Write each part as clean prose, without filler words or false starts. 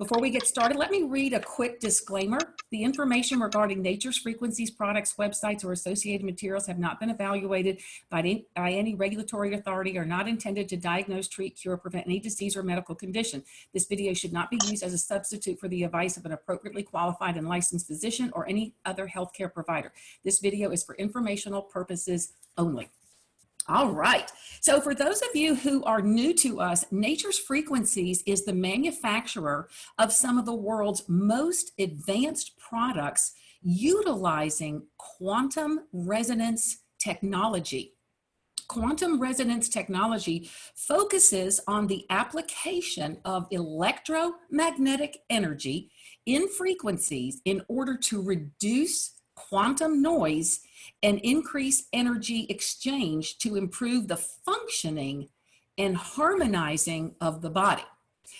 Before we get started, let me read a quick disclaimer. The information regarding Nature's Frequencies, products, websites, or associated materials have not been evaluated by any regulatory authority, are not intended to diagnose, treat, cure, or prevent any disease or medical condition. This video should not be used as a substitute for the advice of an appropriately qualified and licensed physician or any other healthcare provider. This video is for informational purposes only. All right. So for those of you who are new to us, Nature's Frequencies is the manufacturer of some of the world's most advanced products utilizing quantum resonance technology. Quantum resonance technology focuses on the application of electromagnetic energy in frequencies in order to reduce quantum noise and increase energy exchange to improve the functioning and harmonizing of the body.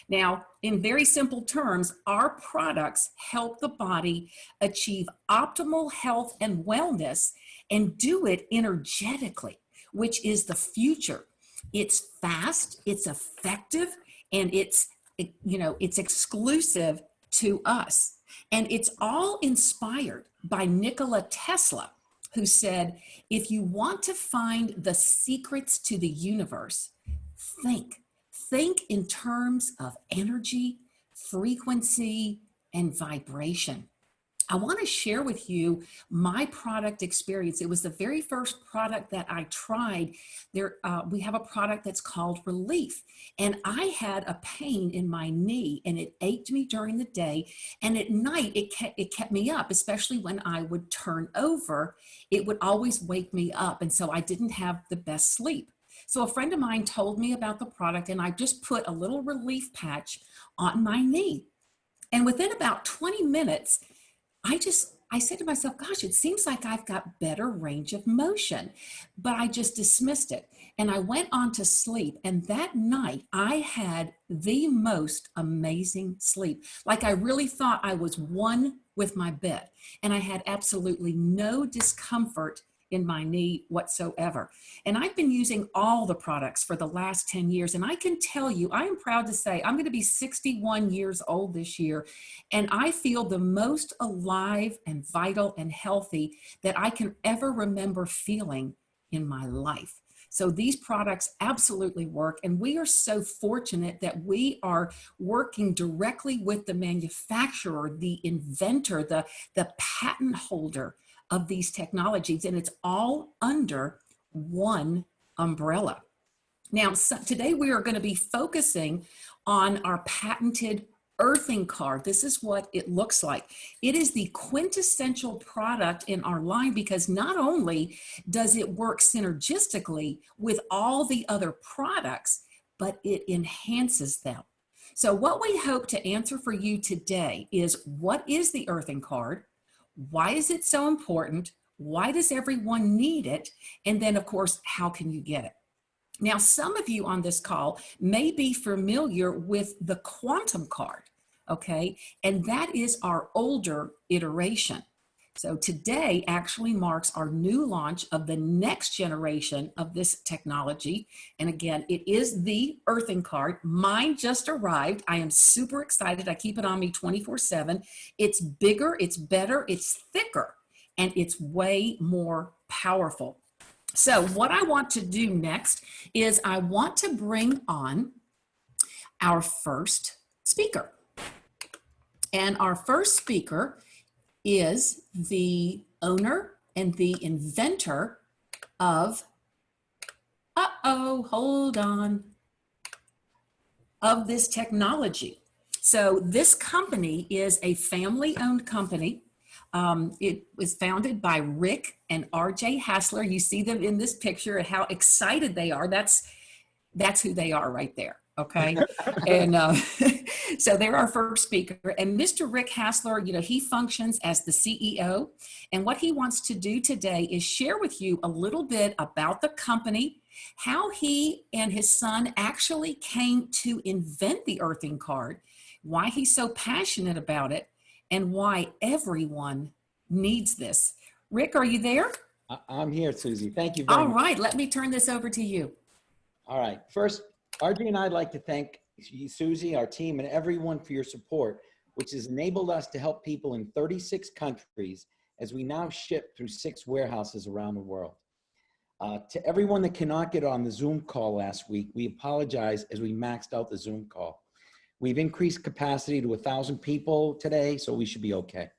Now, in very simple terms, our products help the body achieve optimal health and wellness and do it energetically, which is the future. It's fast, it's effective, and it's exclusive to us. And it's all inspired by Nikola Tesla, who said, if you want to find the secrets to the universe, think in terms of energy, frequency, and vibration. I want to share with you my product experience. It was the very first product that I tried. We have a product that's called Relief, and I had a pain in my knee, and it ached me during the day, and at night it kept me up, especially when I would turn over. It would always wake me up, and so I didn't have the best sleep. So a friend of mine told me about the product, and I just put a little Relief patch on my knee, and within about 20 minutes, I said to myself, gosh, it seems like I've got better range of motion, but I just dismissed it. And I went on to sleep. And that night I had the most amazing sleep. Like I really thought I was one with my bed, and I had absolutely no discomfort in my knee whatsoever. And I've been using all the products for the last 10 years. And I can tell you, I am proud to say I'm going to be 61 years old this year. And I feel the most alive and vital and healthy that I can ever remember feeling in my life. So these products absolutely work. And we are so fortunate that we are working directly with the manufacturer, the inventor, the patent holder of these technologies, and it's all under one umbrella. Now, today we are going to be focusing on our patented earthing card. This is what it looks like. It is the quintessential product in our line because not only does it work synergistically with all the other products, but it enhances them. So what we hope to answer for you today is, what is the earthing card? Why is it so important? Why does everyone need it? And then, of course, how can you get it? Now, some of you on this call may be familiar with the quantum card, okay? And that is our older iteration. So today actually marks our new launch of the next generation of this technology. And again, it is the earthing card. Mine just arrived. I am super excited. I keep it on me 24/7. It's bigger, it's better, it's thicker, and it's way more powerful. So what I want to do next is I want to bring on our first speaker. And our first speaker is the owner and the inventor of, hold on, of this technology. So this company is a family-owned company. It was founded by Rick and RJ Hassler. You see them in this picture and how excited they are. That's who they are right there. Okay. And so they're our first speaker. And Mr. Rick Hassler, he functions as the CEO. And what he wants to do today is share with you a little bit about the company, how he and his son actually came to invent the earthing card, why he's so passionate about it, and why everyone needs this. Rick, are you there? I'm here, Susie. Thank you very much. All right. Let me turn this over to you. All right. First, RJ and I'd like to thank Susie, our team, and everyone for your support, which has enabled us to help people in 36 countries as we now ship through 6 warehouses around the world. To everyone that cannot get on the Zoom call last week, we apologize as we maxed out the Zoom call. We've increased capacity to 1,000 people today, so we should be okay.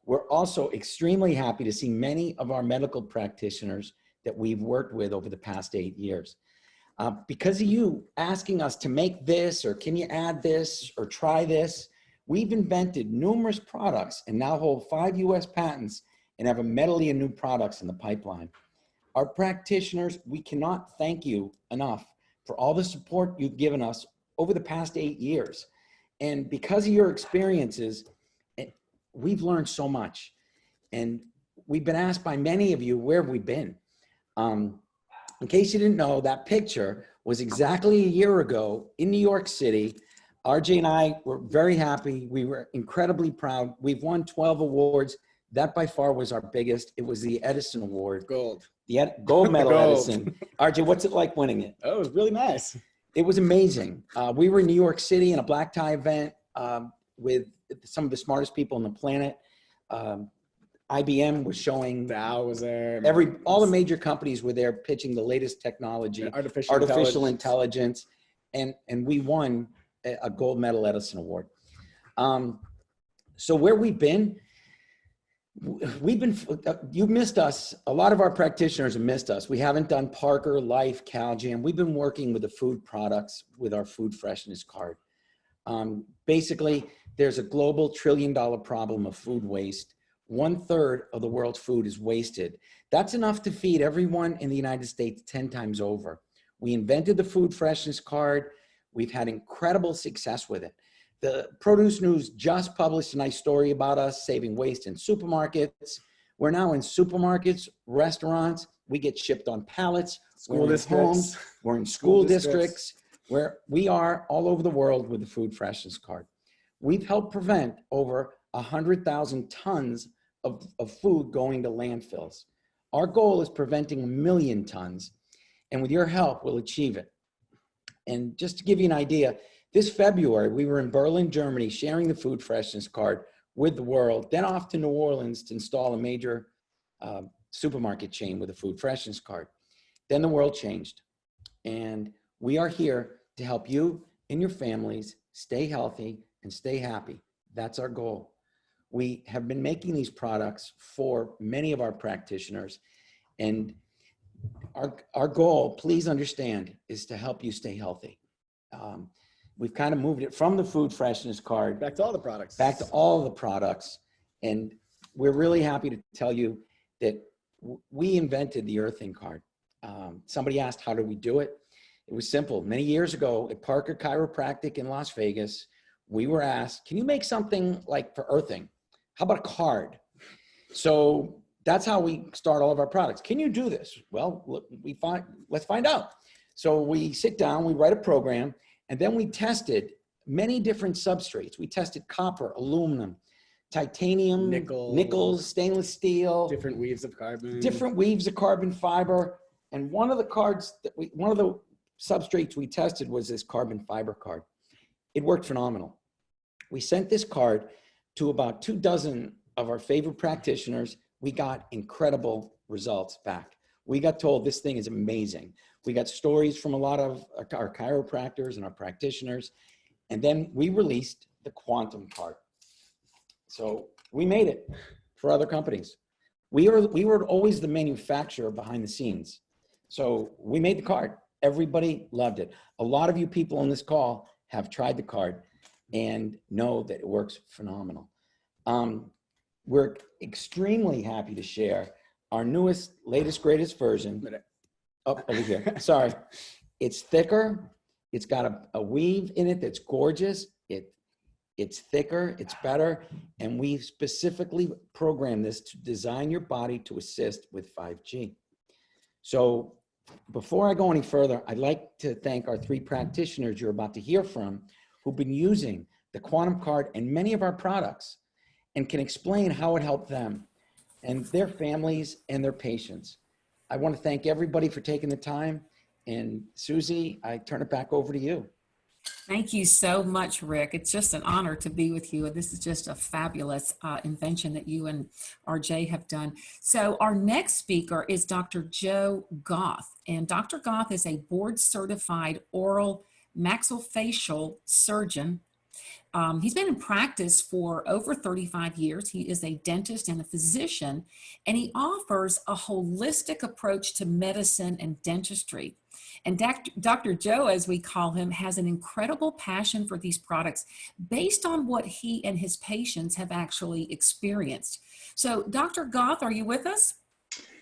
We're also extremely happy to see many of our medical practitioners that we've worked with over the past 8 years. Because of you asking us to make this, or can you add this, or try this, we've invented numerous products and now hold 5 US patents and have a medley of new products in the pipeline. Our practitioners, we cannot thank you enough for all the support you've given us over the past 8 years. And because of your experiences, we've learned so much. And we've been asked by many of you, where have we been? In case you didn't know, that picture was exactly a year ago in New York City. RJ and I were very happy. We were incredibly proud. We've won 12 awards. That by far was our biggest. It was the Edison Award. Gold. The gold medal Gold. Edison. RJ, what's it like winning it? Oh, it was really nice. It was amazing. We were in New York City in a black tie event with some of the smartest people on the planet. IBM was showing. Dow was there. All the major companies were there pitching the latest technology, artificial intelligence, and we won a gold medal Edison Award. So where we've been, you missed us. A lot of our practitioners have missed us. We haven't done Parker, Life, CalJam. We've been working with the food products with our food freshness card. Basically, there's a global $1 trillion problem of food waste. 1/3 of the world's food is wasted. That's enough to feed everyone in the United States 10 times over. We invented the food freshness card. We've had incredible success with it. The Produce News just published a nice story about us saving waste in supermarkets. We're now in supermarkets, restaurants. We get shipped on pallets. School districts. Homes. We're in school districts, where we are all over the world with the food freshness card. We've helped prevent over 100,000 tons of food going to landfills. Our goal is preventing 1 million tons, and with your help, we'll achieve it. And just to give you an idea, this February, we were in Berlin, Germany, sharing the food freshness card with the world, then off to New Orleans to install a major supermarket chain with a food freshness card. Then the world changed, and we are here to help you and your families stay healthy and stay happy. That's our goal. We have been making these products for many of our practitioners, and our goal, please understand, is to help you stay healthy. We've kind of moved it from the food freshness card back to all the products. Back to all the products, and we're really happy to tell you that we invented the earthing card. Somebody asked, how did we do it? It was simple. Many years ago at Parker Chiropractic in Las Vegas, we were asked, can you make something like for earthing? How about a card? So that's how we start all of our products. Can you do this? Well, look, let's find out. So we sit down, we write a program, and then we tested many different substrates. We tested copper, aluminum, titanium, nickels, stainless steel. Different weaves of carbon. Different weaves of carbon fiber. And one of the substrates we tested was this carbon fiber card. It worked phenomenal. We sent this card to about 24 of our favorite practitioners. We got incredible results back. We got told this thing is amazing. We got stories from a lot of our chiropractors and our practitioners. And then we released the Quantum card. So we made it for other companies. We were always the manufacturer behind the scenes. So we made the card. Everybody loved it. A lot of you people on this call have tried the card and know that it works phenomenal. We're extremely happy to share our newest, latest, greatest version. Oh, over here, sorry. It's thicker. It's got a weave in it that's gorgeous. It's thicker, it's better. And we've specifically programmed this to design your body to assist with 5G. So before I go any further, I'd like to thank our 3 practitioners you're about to hear from who've been using the Quantum card and many of our products and can explain how it helped them and their families and their patients. I want to thank everybody for taking the time. And Susie, I turn it back over to you. Thank you so much, Rick. It's just an honor to be with you. And this is just a fabulous invention that you and RJ have done. So, our next speaker is Dr. Joe Goth. And Dr. Goth is a board certified oral maxillofacial surgeon. He's been in practice for over 35 years. He is a dentist and a physician, and he offers a holistic approach to medicine and dentistry. And Dr. Joe, as we call him, has an incredible passion for these products based on what he and his patients have actually experienced. So, Dr. Goth, are you with us?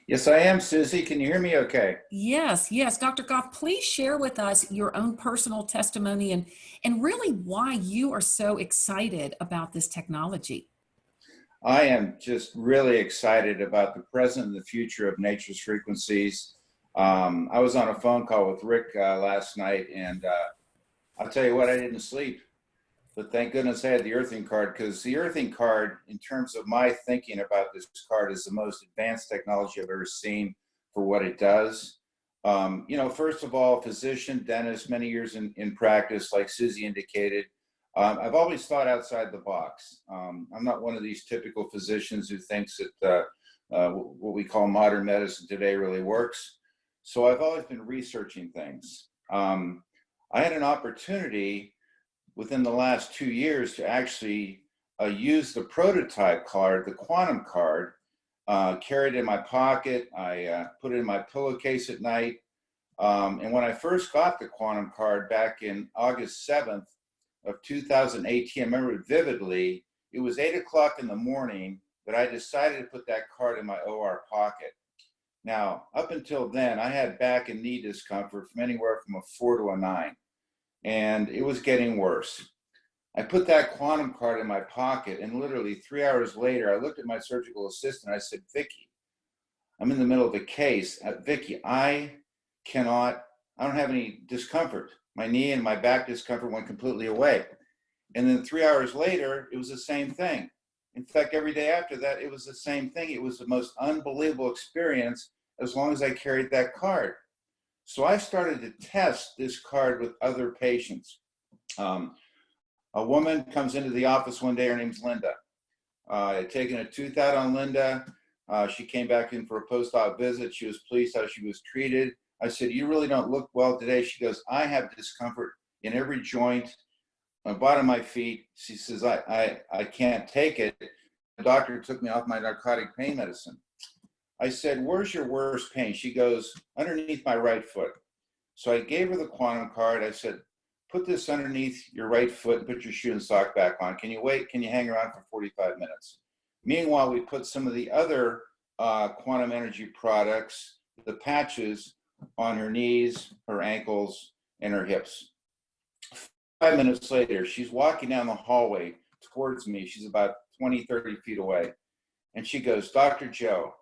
Yes, I am, Susie. Can you hear me okay? Yes, yes. Dr. Goff, please share with us your own personal testimony and really why you are so excited about this technology. I am just really excited about the present and the future of nature's frequencies. I was on a phone call with Rick last night, and I'll tell you what, I didn't sleep. But thank goodness I had the earthing card, because the earthing card, in terms of my thinking about this card, is the most advanced technology I've ever seen for what it does. First of all, physician, dentist, many years in practice, like Susie indicated. I've always thought outside the box. I'm not one of these typical physicians who thinks that what we call modern medicine today really works. So I've always been researching things. I had an opportunity within the last 2 years to actually use the prototype card, the quantum card, carry it in my pocket. I put it in my pillowcase at night. And when I first got the quantum card back in August 7th of 2018, I remember it vividly. It was 8 o'clock in the morning that I decided to put that card in my OR pocket. Now, up until then, I had back and knee discomfort from anywhere from a 4 to a 9. And it was getting worse. I put that quantum card in my pocket, and literally 3 hours later, I looked at my surgical assistant. I said, Vicki, I'm in the middle of a case. Vicki, I don't have any discomfort. My knee and my back discomfort went completely away. And then 3 hours later, it was the same thing. In fact, every day after that, it was the same thing. It was the most unbelievable experience as long as I carried that card. So I started to test this card with other patients. A woman comes into the office one day, her name's Linda. I had taken a tooth out on Linda. She came back in for a post-op visit. She was pleased how she was treated. I said, you really don't look well today. She goes, I have discomfort in every joint, on the bottom of my feet. She says, I can't take it. The doctor took me off my narcotic pain medicine. I said, where's your worst pain? She goes, underneath my right foot. So I gave her the quantum card. I said, put this underneath your right foot and put your shoe and sock back on. Can you wait? Can you hang around for 45 minutes? Meanwhile, we put some of the other quantum energy products, the patches, on her knees, her ankles, and her hips. 5 minutes later, she's walking down the hallway towards me. She's about 20, 30 feet away. And she goes, Dr. Joe,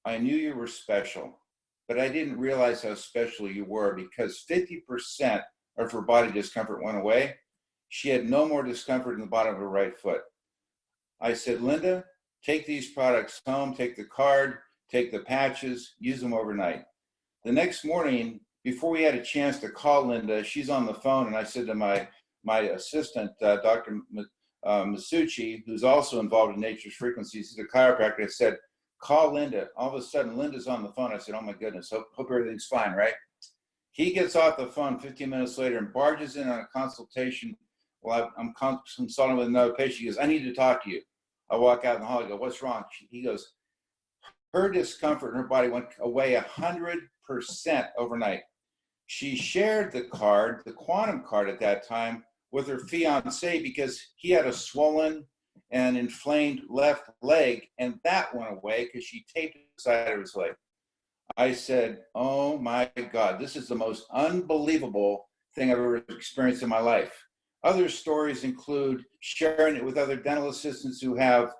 I knew you were special, but I didn't realize how special you were, because 50% of her body discomfort went away. She had no more discomfort in the bottom of her right foot. I said, Linda, take these products home, take the card, take the patches, use them overnight. The next morning, before we had a chance to call Linda, she's on the phone, and I said to my assistant, Dr. Masucci, who's also involved in Nature's Frequencies, he's a chiropractor, I said, call Linda. All of a sudden, Linda's on the phone. I said, oh my goodness, hope everything's fine, right? He gets off the phone 15 minutes later and barges in on a consultation. Well, I'm consulting with another patient. He goes, I need to talk to you. I walk out in the hall. I go, what's wrong? He goes, her discomfort in her body went away 100% overnight. She shared the card, the quantum card at that time, with her fiance because he had a swollen and inflamed left leg, and that went away because she taped the side of his leg. I said, oh my God, this is the most unbelievable thing I've ever experienced in my life. Other stories include sharing it with other dental assistants who have,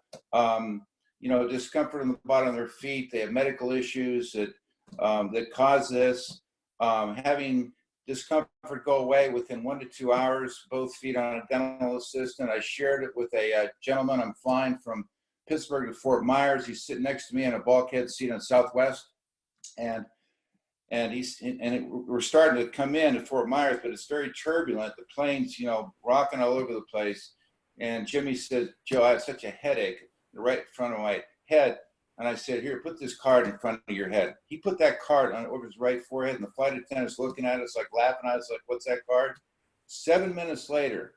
discomfort in the bottom of their feet. They have medical issues that cause this. Having discomfort go away within 1 to 2 hours, both feet on a dental assistant. I shared it with a gentleman. I'm flying from Pittsburgh to Fort Myers. He's sitting next to me in a bulkhead seat on Southwest. And and we're starting to come in at Fort Myers, but it's very turbulent. The plane's, rocking all over the place. And Jimmy said, Joe, I have such a headache right in front of my head. And I said, here, put this card in front of your head. He put that card on over his right forehead, and the flight attendant's looking at us, like laughing at us, like, what's that card? 7 minutes later,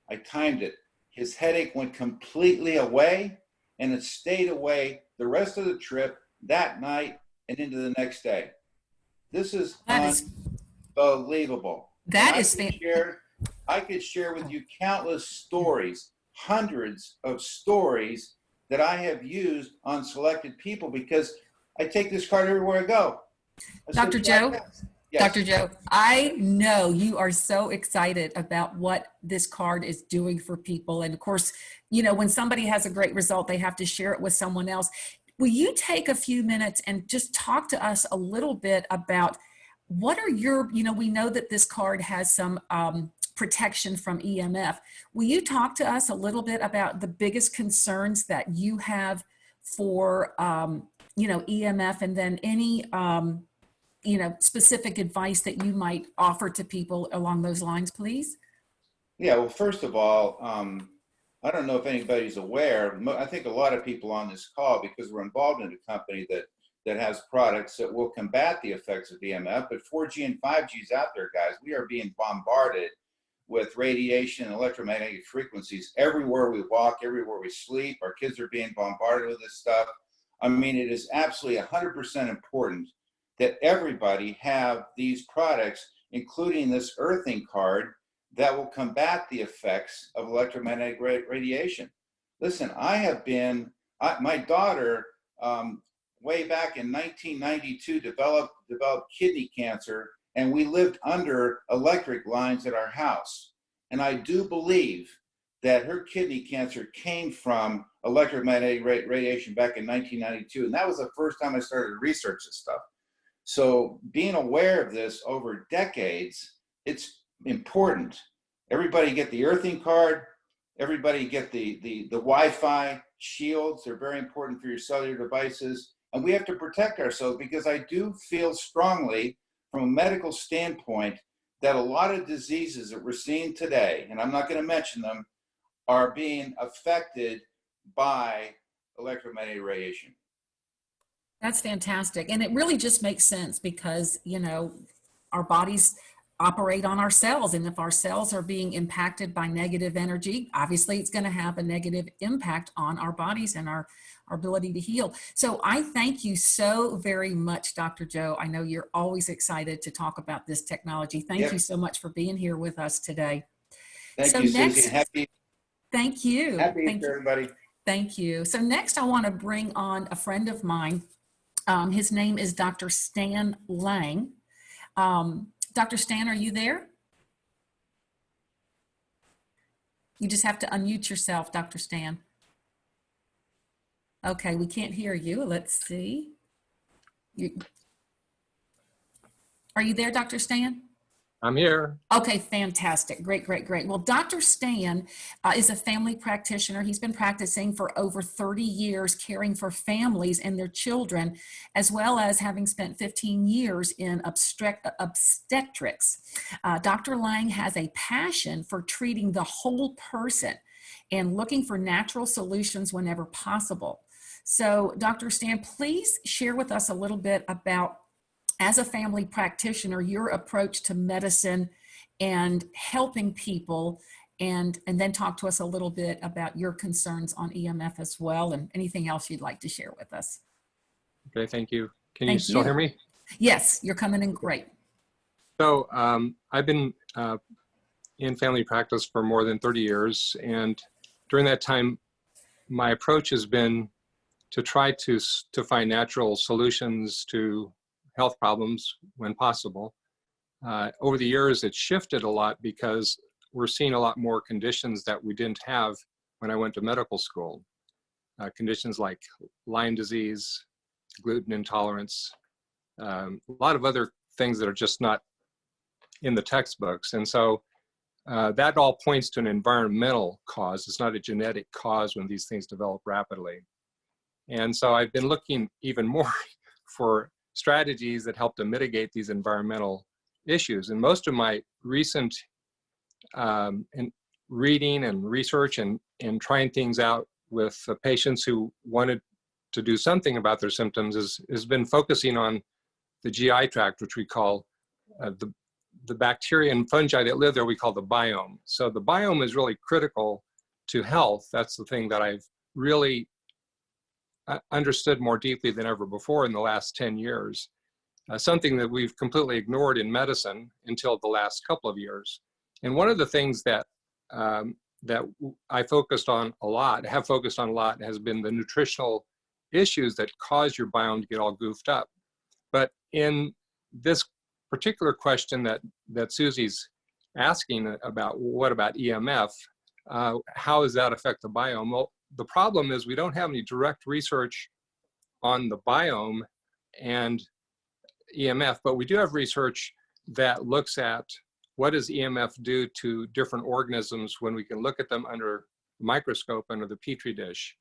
I timed it. His headache went completely away, and it stayed away the rest of the trip, that night, and into the next day. This is unbelievable. That is I could share with you countless stories, hundreds of stories that I have used on selected people because I take this card everywhere I go. Dr. Joe? Yes. Dr. Joe, I know you are so excited about what this card is doing for people. And of course, when somebody has a great result, they have to share it with someone else. Will you take a few minutes and just talk to us a little bit about what are your, we know that this card has some protection from EMF. Will you talk to us a little bit about the biggest concerns that you have for, EMF, and then any, specific advice that you might offer to people along those lines, please? Yeah, well, first of all, I don't know if anybody's aware. I think a lot of people on this call, because we're involved in a company that has products that will combat the effects of EMF, but 4G and 5G is out there, guys. We are being bombarded with radiation and electromagnetic frequencies everywhere we walk, everywhere we sleep. Our kids are being bombarded with this stuff. I mean, it is absolutely 100% important that everybody have these products, including this earthing card, that will combat the effects of electromagnetic radiation. Listen, my daughter, way back in 1992, developed kidney cancer, and we lived under electric lines at our house. And I do believe that her kidney cancer came from electromagnetic radiation back in 1992. And that was the first time I started to research this stuff. So being aware of this over decades, it's important. Everybody get the earthing card. Everybody get the Wi-Fi shields. They're very important for your cellular devices. And we have to protect ourselves, because I do feel strongly from a medical standpoint that a lot of diseases that we're seeing today, and I'm not going to mention them, are being affected by electromagnetic radiation. That's fantastic. And it really just makes sense because, our bodies operate on our cells. And if our cells are being impacted by negative energy, obviously it's going to have a negative impact on our bodies and our ability to heal. So I thank you so very much, Dr. Joe. I know you're always excited to talk about this technology. Thank you so much for being here with us today. Thank you, Susie. Thank you. Happy everybody. Thank you. So next I want to bring on a friend of mine. His name is Dr. Stan Lang. Dr. Stan, are you there? You just have to unmute yourself, Dr. Stan. Okay, we can't hear you. Let's see. Are you there, Dr. Stan? I'm here. Okay, fantastic. Great, great, great. Well, Dr. Stan is a family practitioner. He's been practicing for over 30 years, caring for families and their children, as well as having spent 15 years in obstetrics. Dr. Lang has a passion for treating the whole person and looking for natural solutions whenever possible. So, Dr. Stan, please share with us a little bit about, as a family practitioner, your approach to medicine and helping people, and then talk to us a little bit about your concerns on EMF as well, and anything else you'd like to share with us. Okay, thank you. Can you still hear me? Yes, you're coming in great. So I've been in family practice for more than 30 years. And during that time, my approach has been to try to find natural solutions to health problems when possible. Over the years, it's shifted a lot because we're seeing a lot more conditions that we didn't have when I went to medical school. Conditions like Lyme disease, gluten intolerance, a lot of other things that are just not in the textbooks. And so that all points to an environmental cause. It's not a genetic cause when these things develop rapidly. And so I've been looking even more for strategies that help to mitigate these environmental issues. And most of my recent reading and research and trying things out with patients who wanted to do something about their symptoms has been focusing on the GI tract, which we call the bacteria and fungi that live there, we call the biome. So the biome is really critical to health. That's the thing that I've really understood more deeply than ever before in the last 10 years. Something that we've completely ignored in medicine until the last couple of years. And one of the things that I focused on a lot, has been the nutritional issues that cause your biome to get all goofed up. But in this particular question that Susie's asking about, what about EMF? How does that affect the biome? Well, the problem is we don't have any direct research on the biome and EMF, but we do have research that looks at what does EMF do to different organisms when we can look at them under a microscope under the Petri dish.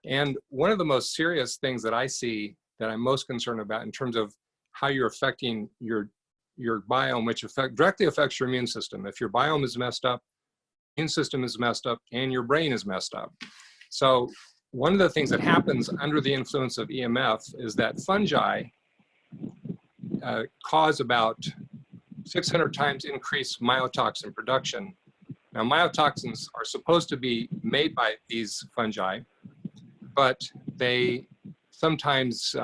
And one of the most serious things that I see that I'm most concerned about in terms of how you're affecting your biome, which directly affects your immune system. If your biome is messed up, immune system is messed up, and your brain is messed up. So one of the things that happens under the influence of EMF is that fungi cause about 600 times increased mycotoxin production. Now, mycotoxins are supposed to be made by these fungi, but they sometimes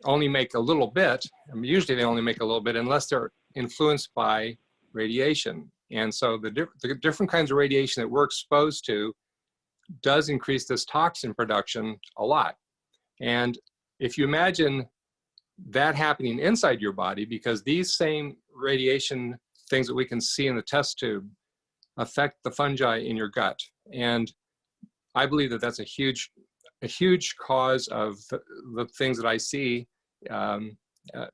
only make a little bit. I mean, usually they only make a little bit unless they're influenced by radiation. And so the different kinds of radiation that we're exposed to does increase this toxin production a lot. And if you imagine that happening inside your body, because these same radiation things that we can see in the test tube affect the fungi in your gut. And I believe that that's a huge cause of the things that I see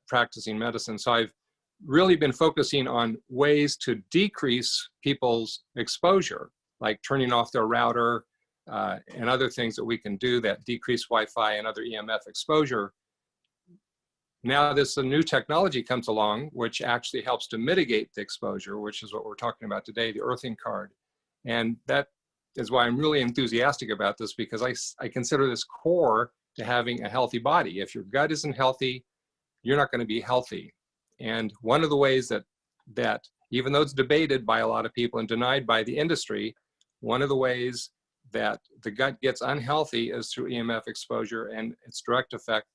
practicing medicine. So I've really been focusing on ways to decrease people's exposure, like turning off their router and other things that we can do that decrease Wi-Fi and other EMF exposure. Now this new technology comes along, which actually helps to mitigate the exposure, which is what we're talking about today, the earthing card. And that is why I'm really enthusiastic about this, because I consider this core to having a healthy body. If your gut isn't healthy, you're not going to be healthy. And one of the ways that even though it's debated by a lot of people and denied by the industry, one of the ways that the gut gets unhealthy is through EMF exposure and its direct effect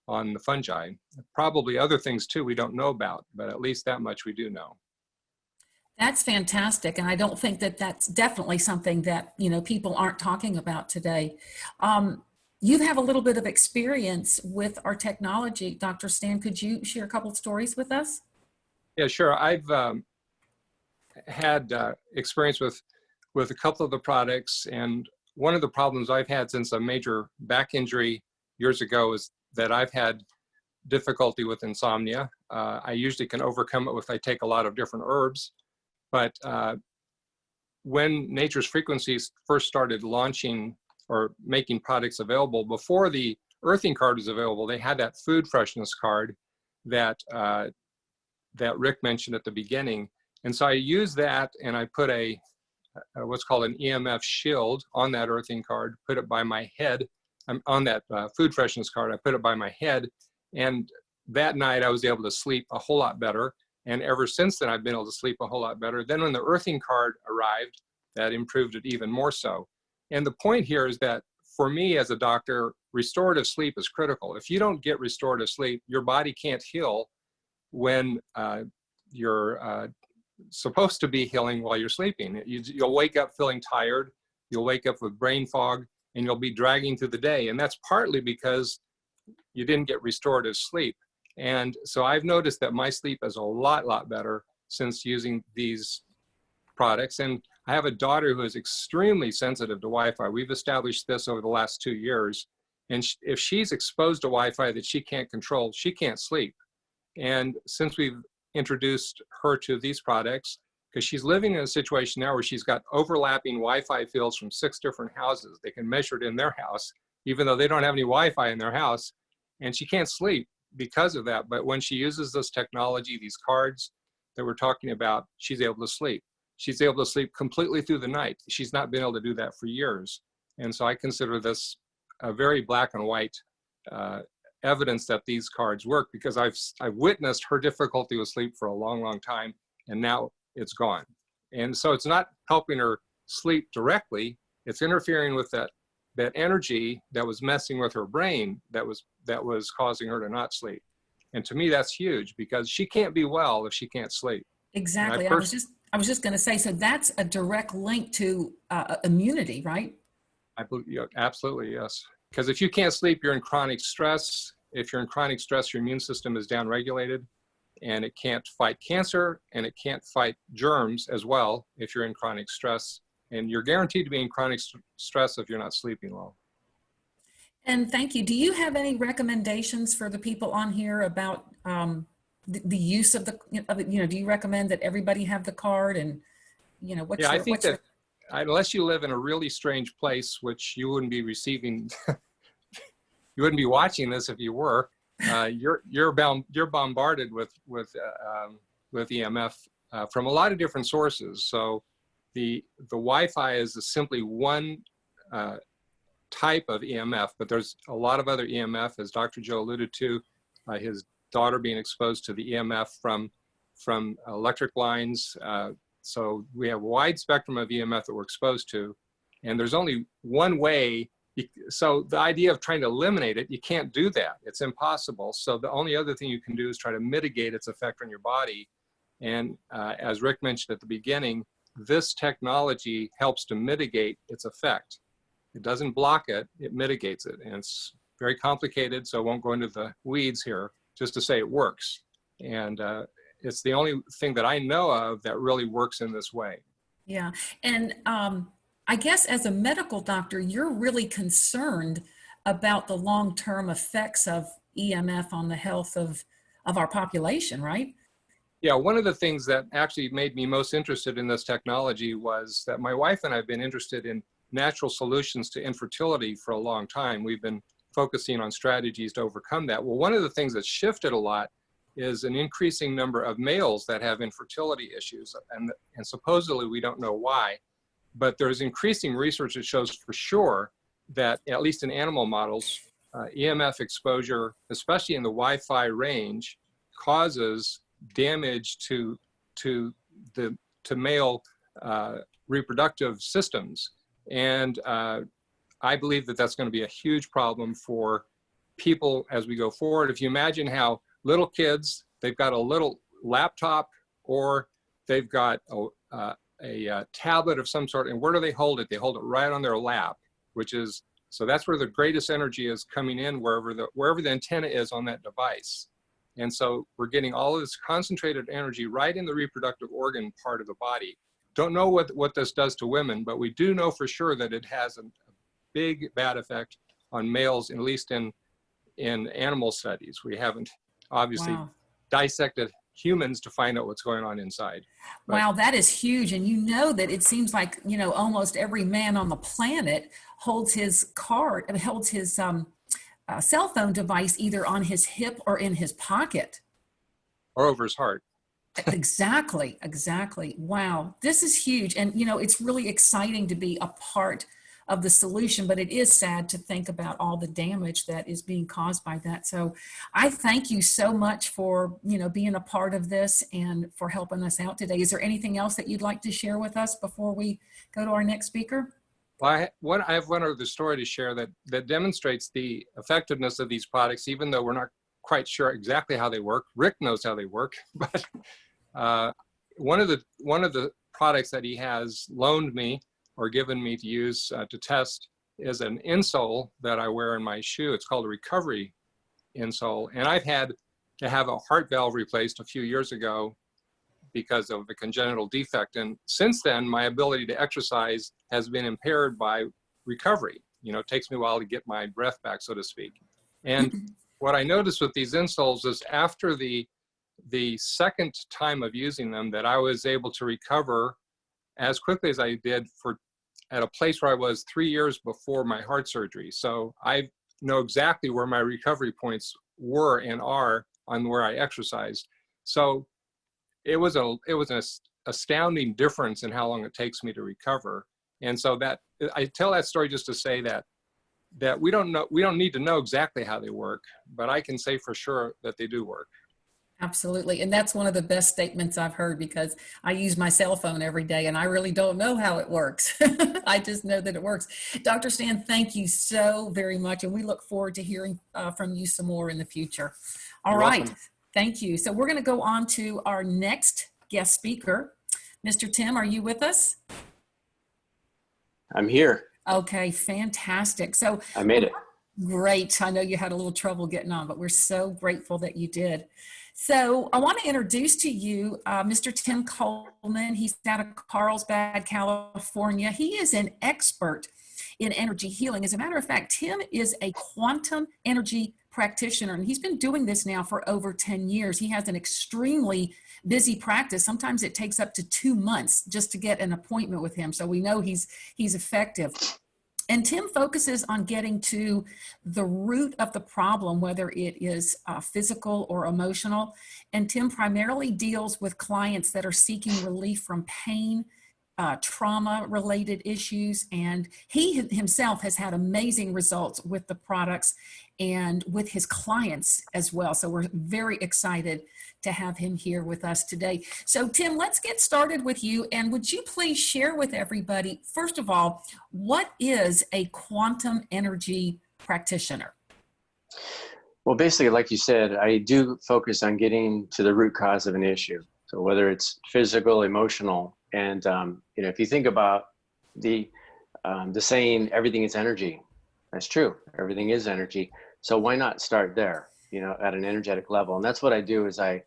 on the fungi. Probably other things too we don't know about, but at least that much we do know. That's fantastic. And I don't think that that's definitely something that, people aren't talking about today. You have a little bit of experience with our technology. Dr. Stan, could you share a couple of stories with us? Yeah, sure. I've had experience with a couple of the products. And one of the problems I've had since a major back injury years ago is that I've had difficulty with insomnia. I usually can overcome it if I take a lot of different herbs. But when Nature's Frequencies first started launching or making products available, before the earthing card was available, they had that food freshness card that Rick mentioned at the beginning. And so I used that, and I put what's called an EMF shield on that earthing card, put it by my head. On that food freshness card, I put it by my head. And that night I was able to sleep a whole lot better. And ever since then, I've been able to sleep a whole lot better. Then when the earthing card arrived, that improved it even more so. And the point here is that for me as a doctor, restorative sleep is critical. If you don't get restorative sleep, your body can't heal when you're supposed to be healing while you're sleeping. You'll wake up feeling tired, you'll wake up with brain fog, and you'll be dragging through the day. And that's partly because you didn't get restorative sleep. And so I've noticed that my sleep is a lot better since using these products. And I have a daughter who is extremely sensitive to Wi-Fi. We've established this over the last 2 years. And if she's exposed to Wi-Fi that she can't control, she can't sleep. And since we've introduced her to these products, because she's living in a situation now where she's got overlapping Wi-Fi fields from 6 different houses. They can measure it in their house, even though they don't have any Wi-Fi in their house. and she can't sleep because of that. But when she uses this technology, these cards that we're talking about, she's able to sleep. She's able to sleep completely through the night. She's not been able to do that for years. And so I consider this a very black and white evidence that these cards work, because I've witnessed her difficulty with sleep for a long, long time, and now it's gone. And so it's not helping her sleep directly, it's interfering with that energy that was messing with her brain that was causing her to not sleep. And to me, that's huge, because she can't be well if she can't sleep. Exactly. I was just going to say, so that's a direct link to immunity, right? I believe, yeah, absolutely, yes. Because if you can't sleep, you're in chronic stress. If you're in chronic stress, your immune system is downregulated, and it can't fight cancer, and it can't fight germs as well if you're in chronic stress. And you're guaranteed to be in chronic stress if you're not sleeping well. And thank you. Do you have any recommendations for the people on here about the use of do you recommend that everybody have the card? And, I think that unless you live in a really strange place, which you wouldn't be receiving, you wouldn't be watching this if you were, you're bombarded with EMF from a lot of different sources. So the Wi-Fi is simply one type of EMF, but there's a lot of other EMF, as Dr. Joe alluded to, his daughter being exposed to the EMF from electric lines. So we have a wide spectrum of EMF that we're exposed to, and there's only one way. So the idea of trying to eliminate it, you can't do that. It's impossible. So the only other thing you can do is try to mitigate its effect on your body. And as Rick mentioned at the beginning, this technology helps to mitigate its effect. It doesn't block it, it mitigates it. And it's very complicated, so I won't go into the weeds here, just to say it works. And it's the only thing that I know of that really works in this way. Yeah. And I guess as a medical doctor, you're really concerned about the long-term effects of EMF on the health of our population, right? Yeah, one of the things that actually made me most interested in this technology was that my wife and I have been interested in natural solutions to infertility for a long time. We've been focusing on strategies to overcome that. Well, one of the things that's shifted a lot is an increasing number of males that have infertility issues. And supposedly we don't know why, but there's increasing research that shows for sure that, at least in animal models, EMF exposure, especially in the Wi-Fi range, causes damage to male reproductive systems. And I believe that that's going to be a huge problem for people as we go forward. If you imagine how little kids, they've got a little laptop or they've got a tablet of some sort, and where do they hold it? They hold it right on their lap, so that's where the greatest energy is coming in, wherever the antenna is on that device. And so we're getting all of this concentrated energy right in the reproductive organ part of the body. Don't know what this does to women, but we do know for sure that it has a big bad effect on males, at least in animal studies. We haven't obviously dissected humans to find out what's going on inside. But, wow, that is huge. And you know that it seems like, almost every man on the planet holds his cell phone device either on his hip or in his pocket. or over his heart. Exactly. Wow, this is huge. And, it's really exciting to be a part of the solution, but it is sad to think about all the damage that is being caused by that. So I thank you so much for, being a part of this and for helping us out today. Is there anything else that you'd like to share with us before we go to our next speaker? Well, I have one other story to share that demonstrates the effectiveness of these products, even though we're not quite sure exactly how they work. Rick knows how they work, but one of the products that he has loaned me or given me to use to test is an insole that I wear in my shoe. It's called a recovery insole. And I've had to have a heart valve replaced a few years ago because of a congenital defect. And since then, my ability to exercise has been impaired by recovery. It takes me a while to get my breath back, so to speak. And what I noticed with these insoles is after the second time of using them, that I was able to recover as quickly as I did at a place where I was 3 years before my heart surgery. So I've know exactly where my recovery points were and are on where I exercised. So it was an astounding difference in how long it takes me to recover. And so that I tell that story just to say that we don't need to know exactly how they work, but I can say for sure that they do work. Absolutely. And that's one of the best statements I've heard, because I use my cell phone every day and I really don't know how it works. I just know that it works. Dr. Stan, thank you so very much. And we look forward to hearing from you some more in the future. All You're right. welcome. Thank you. So we're going to go on to our next guest speaker. Mr. Tim, are you with us? I'm here. Okay, fantastic. So I made it. great. I know you had a little trouble getting on, but we're so grateful that you did. So I want to introduce to you Mr. Tim Coleman. He's out of Carlsbad, California. He is an expert in energy healing. As a matter of fact, Tim is a quantum energy practitioner, and he's been doing this now for over 10 years. He has an extremely busy practice. Sometimes it takes up to 2 months just to get an appointment with him. So we know he's effective. And Tim focuses on getting to the root of the problem, whether it is physical or emotional. And Tim primarily deals with clients that are seeking relief from pain, trauma-related issues. And he himself has had amazing results with the products and with his clients as well. So we're very excited to have him here with us today. So Tim, let's get started with you. And would you please share with everybody, first of all, what is a quantum energy practitioner? Well, basically, like you said, I do focus on getting to the root cause of an issue. So whether it's physical, emotional, and if you think about the saying, everything is energy, that's true. Everything is energy. So why not start there, at an energetic level? And that's what I do is I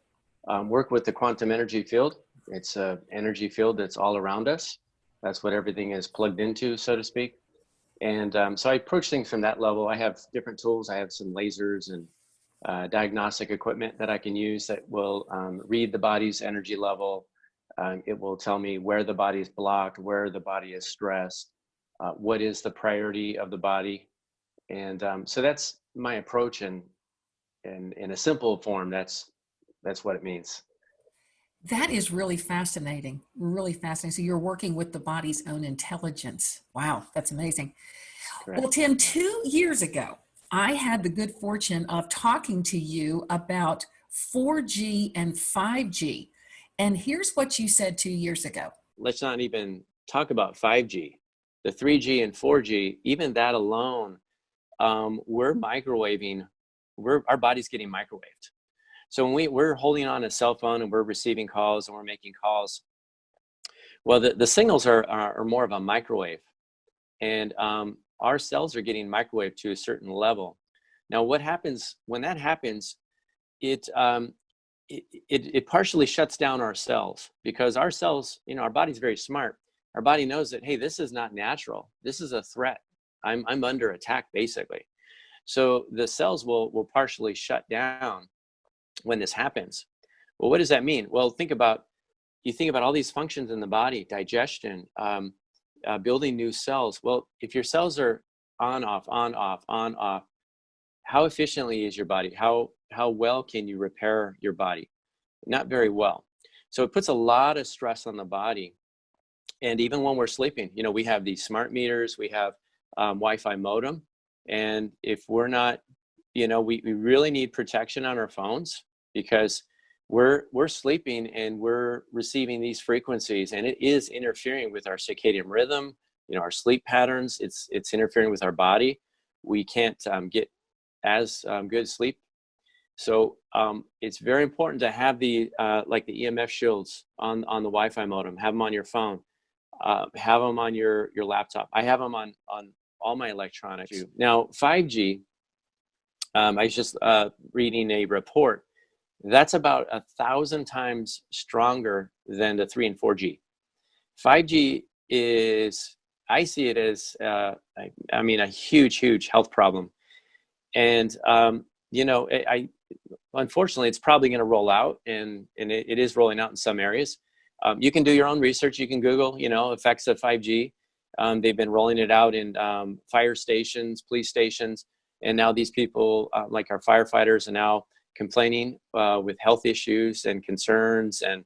work with the quantum energy field. It's an energy field that's all around us. That's what everything is plugged into, so to speak. And so I approach things from that level. I have different tools. I have some lasers and diagnostic equipment that I can use that will read the body's energy level. It will tell me where the body is blocked, where the body is stressed, what is the priority of the body. And so that's my approach, and in a simple form, that's what it means. That is really fascinating, really fascinating. So you're working with the body's own intelligence. Wow, that's amazing. Correct. Well, Tim, 2 years ago, I had the good fortune of talking to you about 4G and 5G. And here's what you said 2 years ago. Let's not even talk about 5G. The 3G and 4G, even that alone, we're microwaving, our body's getting microwaved. So when we're holding on a cell phone and we're receiving calls and we're making calls, well, the signals are more of a microwave. And our cells are getting microwaved to a certain level. Now, what happens when that happens? It partially shuts down our cells, because our cells, our body's very smart. Our body knows that, hey, this is not natural. This is a threat. I'm under attack, basically. So the cells will partially shut down when this happens. Well, what does that mean? Well, think about all these functions in the body: digestion, building new cells. Well, if your cells are on, off, how efficiently is your body? How well can you repair your body? Not very well. So it puts a lot of stress on the body. And even when we're sleeping, we have these smart meters, we have Wi-Fi modem. And if we're not, we really need protection on our phones, because we're sleeping and we're receiving these frequencies, and it is interfering with our circadian rhythm, our sleep patterns. It's interfering with our body. We can't get as good sleep. So it's very important to have the like the EMF shields on the Wi-Fi modem. Have them on your phone. Have them on your laptop. I have them on all my electronics. Now 5G, I was just reading a report. That's about 1,000 times stronger than the 3 and 4G. 5G is, I see it as, a huge health problem. And, unfortunately, it's probably going to roll out, and it is rolling out in some areas. You can do your own research. You can Google, effects of 5G. They've been rolling it out in fire stations, police stations. And now these people, like our firefighters, are now complaining with health issues and concerns, and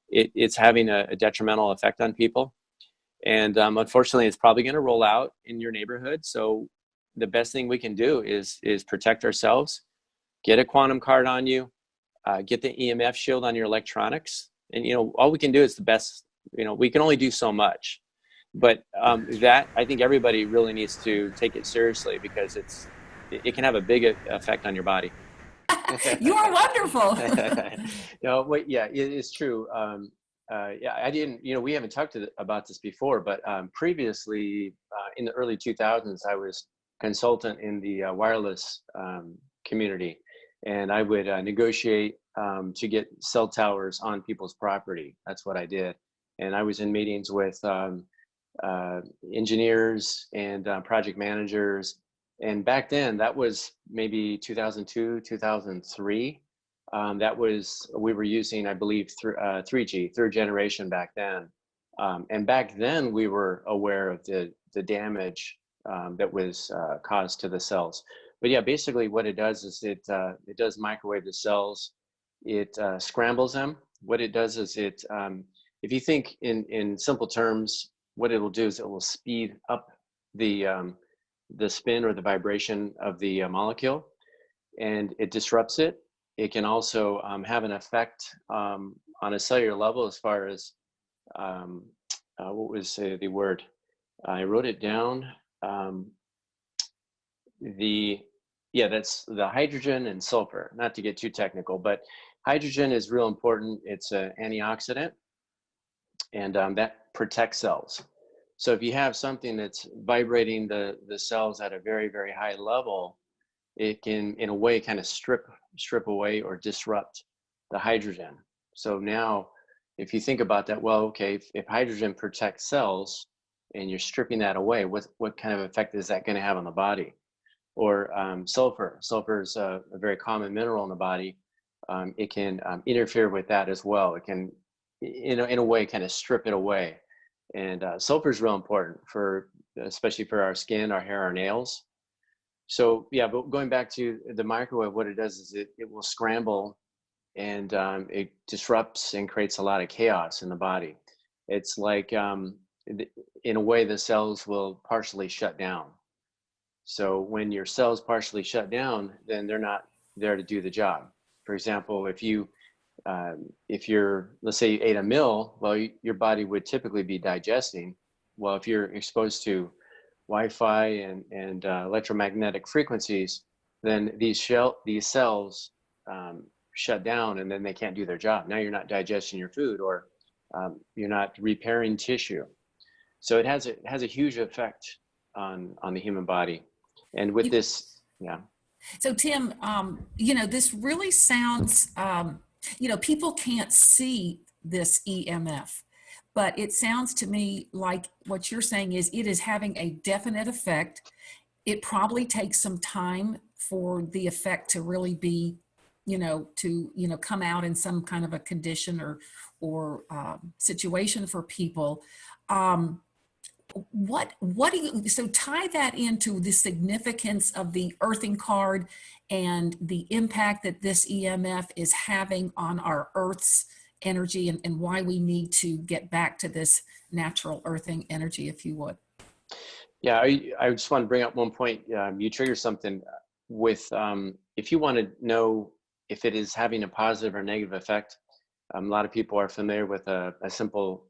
it's having a detrimental effect on people. And unfortunately, it's probably going to roll out in your neighborhood. So the best thing we can do is protect ourselves, get a quantum card on you, get the EMF shield on your electronics. And, all we can do is the best, we can only do so much. But that, I think everybody really needs to take it seriously, because it can have a big effect on your body. You are wonderful. No, wait, yeah, it's true. Yeah, I didn't, we haven't talked about this before, but previously in the early 2000s, I was consultant in the wireless community, and I would negotiate to get cell towers on people's property. That's what I did. And I was in meetings with engineers and project managers. And back then, that was maybe 2002, 2003. We were using, I believe, 3G, third generation back then. And back then, we were aware of the damage that was caused to the cells. But yeah, basically what it does is it does microwave the cells. It scrambles them. What it does is if you think in simple terms, what it will do is it will speed up the spin or the vibration of the molecule, and it disrupts it. It can also have an effect on a cellular level as far as, what was the word? I wrote it down. That's the hydrogen and sulfur, not to get too technical, but hydrogen is real important. It's an antioxidant, and that protects cells. So if you have something that's vibrating the cells at a very, very high level, it can, in a way, kind of strip away or disrupt the hydrogen. So now, if you think about that, well, okay, if hydrogen protects cells and you're stripping that away, what kind of effect is that going to have on the body? Or sulfur. Sulfur is a very common mineral in the body. It can interfere with that as well. It can, in a way, kind of strip it away. And sulfur is real important especially for our skin, our hair, our nails. So yeah, but going back to the microwave, what it does is it will scramble, and it disrupts and creates a lot of chaos in the body. It's like, in a way, the cells will partially shut down. So when your cells partially shut down, then they're not there to do the job. For example, if you're, let's say you ate a meal, well, your body would typically be digesting. Well, if you're exposed to Wi-Fi and electromagnetic frequencies, then these cells shut down, and then they can't do their job. Now you're not digesting your food, or you're not repairing tissue. So it has a huge effect on the human body. And with this, yeah. So Tim, this really sounds, people can't see this EMF, but it sounds to me like what you're saying is it is having a definite effect. It probably takes some time for the effect to really be, come out in some kind of a condition or situation for people. What do you, so tie that into the significance of the earthing card and the impact that this EMF is having on our Earth's energy, and why we need to get back to this natural earthing energy, if you would. Yeah, I just want to bring up one point. You triggered something with, if you want to know if it is having a positive or negative effect, a lot of people are familiar with a simple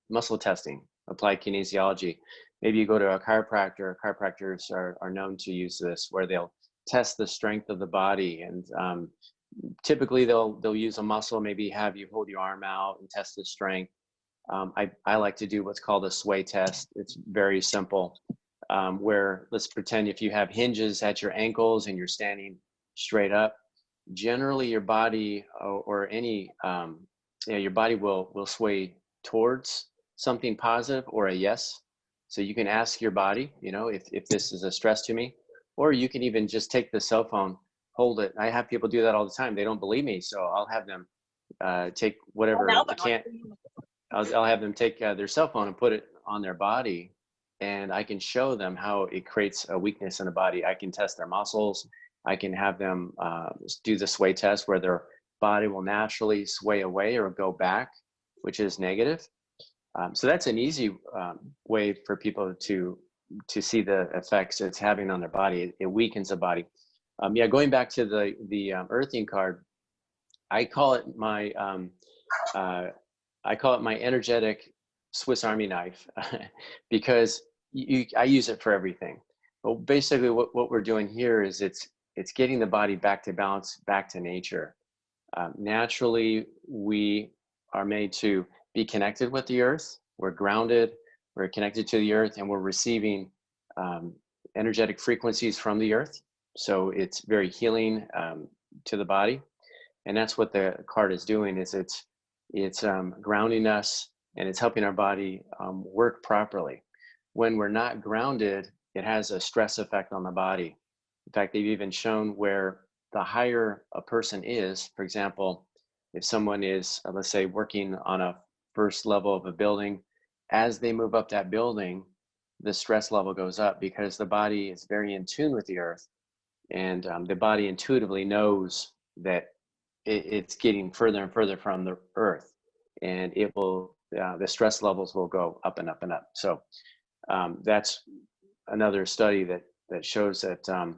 muscle testing, applied kinesiology. Maybe you go to a chiropractor. Chiropractors are known to use this, where they'll test the strength of the body, and typically they'll use a muscle, maybe have you hold your arm out and test the strength. I like to do what's called a sway test. It's very simple, where let's pretend if you have hinges at your ankles and you're standing straight up, generally your body or any, your body will sway towards something positive or a yes. So you can ask your body, if this is a stress to me, or you can even just take the cell phone, hold it. I have people do that all the time. They don't believe me, so I'll have them take whatever they can't. I'll have them take their cell phone and put it on their body, and I can show them how it creates a weakness in the body. I can test their muscles. I can have them do the sway test where their body will naturally sway away or go back, which is negative. So that's an easy way for people to see the effects it's having on their body. It weakens the body. Yeah, going back to the earthing card, I call it my energetic Swiss Army knife because I use it for everything. But basically, what we're doing here is it's getting the body back to balance, back to nature. Naturally, we are made to be connected with the earth. We're grounded, we're connected to the earth, and we're receiving energetic frequencies from the earth. So it's very healing to the body. And that's what the card is doing, is it's grounding us, and it's helping our body work properly. When we're not grounded, it has a stress effect on the body. In fact, they've even shown where the higher a person is, for example, if someone is, let's say, working on a first level of a building, as they move up that building, the stress level goes up because the body is very in tune with the earth. And the body intuitively knows that it's getting further and further from the earth, and it will, the stress levels will go up and up and up. So that's another study that shows that,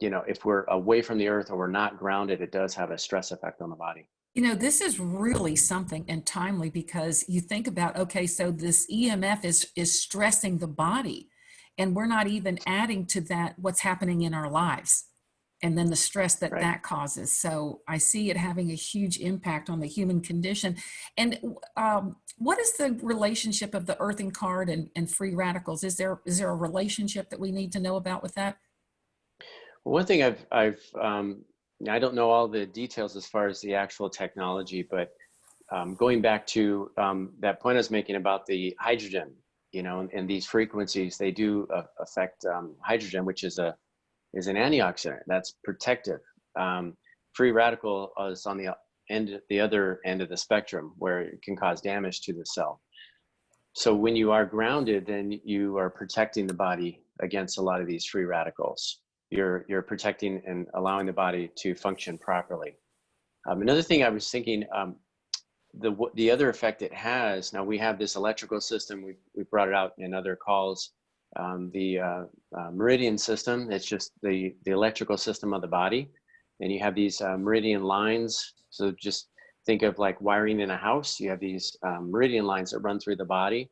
if we're away from the earth or we're not grounded, it does have a stress effect on the body. This is really something and timely, because you think about, okay, so this EMF is stressing the body, and we're not even adding to that what's happening in our lives, and then the stress that that causes. So I see it having a huge impact on the human condition. And what is the relationship of the earthing card and free radicals? Is there a relationship that we need to know about with that? Well, one thing I don't know all the details as far as the actual technology, but going back to that point I was making about the hydrogen, and these frequencies, they do affect hydrogen, which is an antioxidant that's protective. Free radical is on the other end of the spectrum, where it can cause damage to the cell. So when you are grounded, then you are protecting the body against a lot of these free radicals. You're protecting and allowing the body to function properly. Another thing I was thinking, the other effect it has, now we have this electrical system, we brought it out in other calls, the meridian system. It's just the electrical system of the body. And you have these meridian lines. So just think of like wiring in a house. You have these meridian lines that run through the body.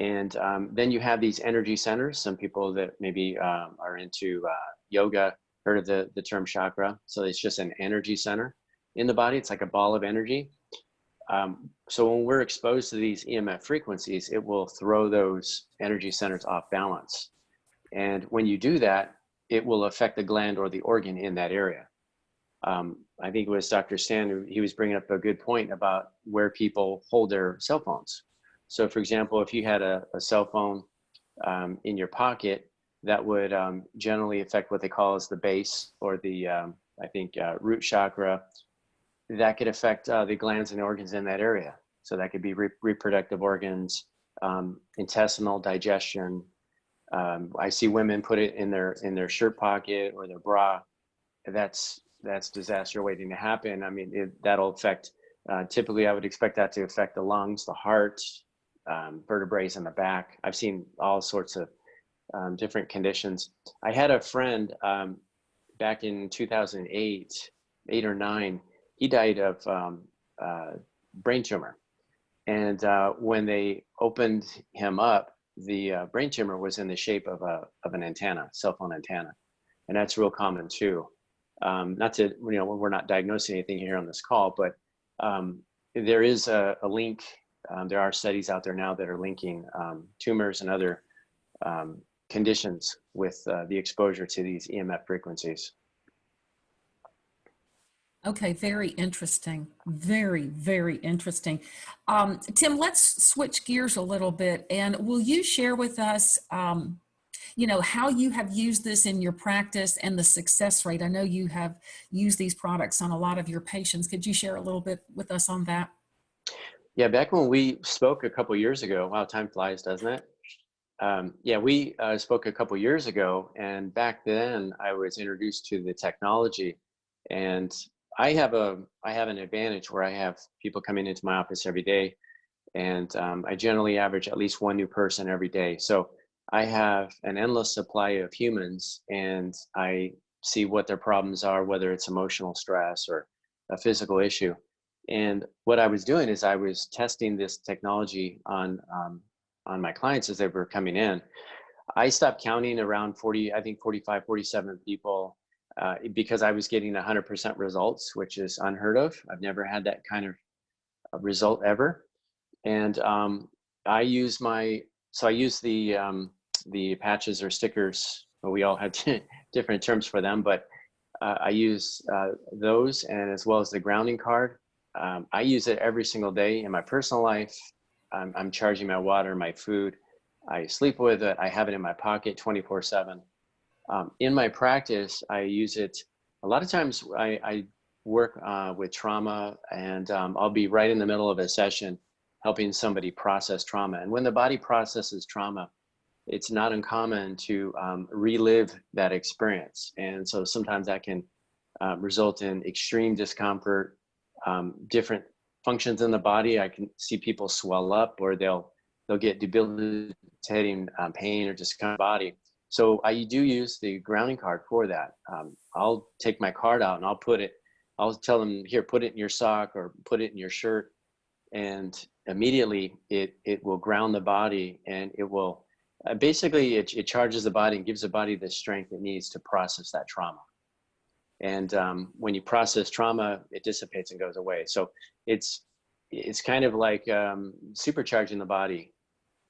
And then you have these energy centers. Some people that maybe are into yoga heard of the term chakra. So it's just an energy center in the body. It's like a ball of energy. So when we're exposed to these EMF frequencies, it will throw those energy centers off balance. And when you do that, it will affect the gland or the organ in that area. I think it was Dr. Stan, he was bringing up a good point about where people hold their cell phones. So for example, if you had a cell phone in your pocket, that would generally affect what they call as the base, or the, root chakra. That could affect the glands and organs in that area. So that could be reproductive organs, intestinal, digestion. I see women put it in their shirt pocket or their bra. That's disaster waiting to happen. I mean, that'll affect, typically I would expect that to affect the lungs, the heart, vertebrae in the back. I've seen all sorts of different conditions. I had a friend back in 2008, 8 or 9, he died of brain tumor. And when they opened him up, the brain tumor was in the shape of an antenna, cell phone antenna. And that's real common too. Not to, we're not diagnosing anything here on this call, but there is a link. There are studies out there now that are linking tumors and other conditions with the exposure to these EMF frequencies. Okay, very interesting. Very, very interesting. Tim, let's switch gears a little bit. And will you share with us, how you have used this in your practice and the success rate? I know you have used these products on a lot of your patients. Could you share a little bit with us on that? Yeah, back when we spoke a couple of years ago, wow, time flies, doesn't it? Yeah, we spoke a couple years ago, and back then I was introduced to the technology, and I have an advantage where I have people coming into my office every day, and I generally average at least one new person every day. So I have an endless supply of humans, and I see what their problems are, whether it's emotional stress or a physical issue. And what I was doing is I was testing this technology on my clients as they were coming in. I stopped counting around 40, I think 45, 47 people because I was getting 100% results, which is unheard of. I've never had that kind of result ever. And I use the patches or stickers. Well, we all have different terms for them, but I use those, and as well as the grounding card. I use it every single day in my personal life. I'm charging my water, my food. I sleep with it. I have it in my pocket 24/7. In my practice, I use it a lot of times. I work with trauma, and I'll be right in the middle of a session helping somebody process trauma. And when the body processes trauma, it's not uncommon to relive that experience. And so sometimes that can result in extreme discomfort, different functions in the body. I can see people swell up, or they'll get debilitating pain or discomfort in the body. So I do use the grounding card for that. I'll take my card out and I'll tell them, here, put it in your sock or put it in your shirt. And immediately it will ground the body, and it will basically it charges the body and gives the body the strength it needs to process that trauma. And when you process trauma, it dissipates and goes away. So it's kind of like supercharging the body,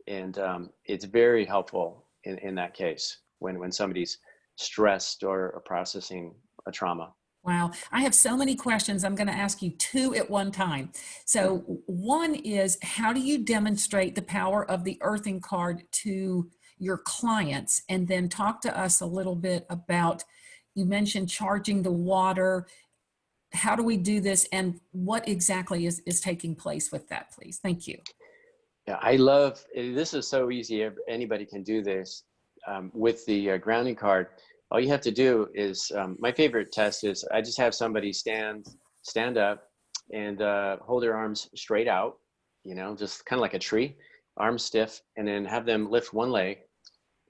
and it's very helpful in that case when somebody's stressed or processing a trauma. Wow. I have so many questions. I'm going to ask you two at one time. So one is, how do you demonstrate the power of the earthing card to your clients? And then talk to us a little bit about, you mentioned charging the water. How do we do this, and what exactly is taking place with that, please? Thank you. Yeah, I love, this is so easy. Anybody can do this with the grounding card. All you have to do is, my favorite test is I just have somebody stand up and hold their arms straight out, just kind of like a tree, arms stiff, and then have them lift one leg.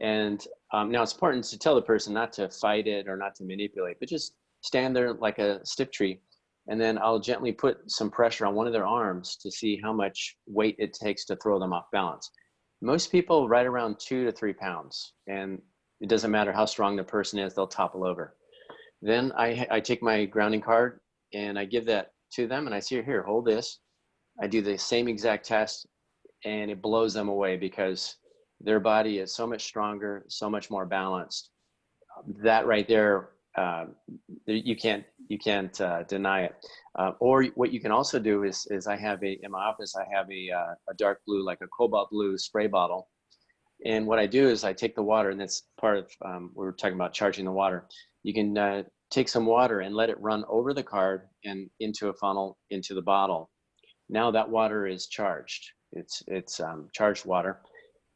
And now it's important to tell the person not to fight it or not to manipulate, but just stand there like a stiff tree. And then I'll gently put some pressure on one of their arms to see how much weight it takes to throw them off balance. Most people right around 2 to 3 pounds, and it doesn't matter how strong the person is, they'll topple over. Then I take my grounding card and I give that to them, and I say, here, hold this. I do the same exact test, and it blows them away because their body is so much stronger, so much more balanced. That right there, you can't deny it. Or what you can also do is I have in my office, I have a dark blue, like a cobalt blue spray bottle. And what I do is I take the water, and that's part of, we were talking about charging the water. You can take some water and let it run over the card and into a funnel into the bottle. Now that water is charged. It's charged water.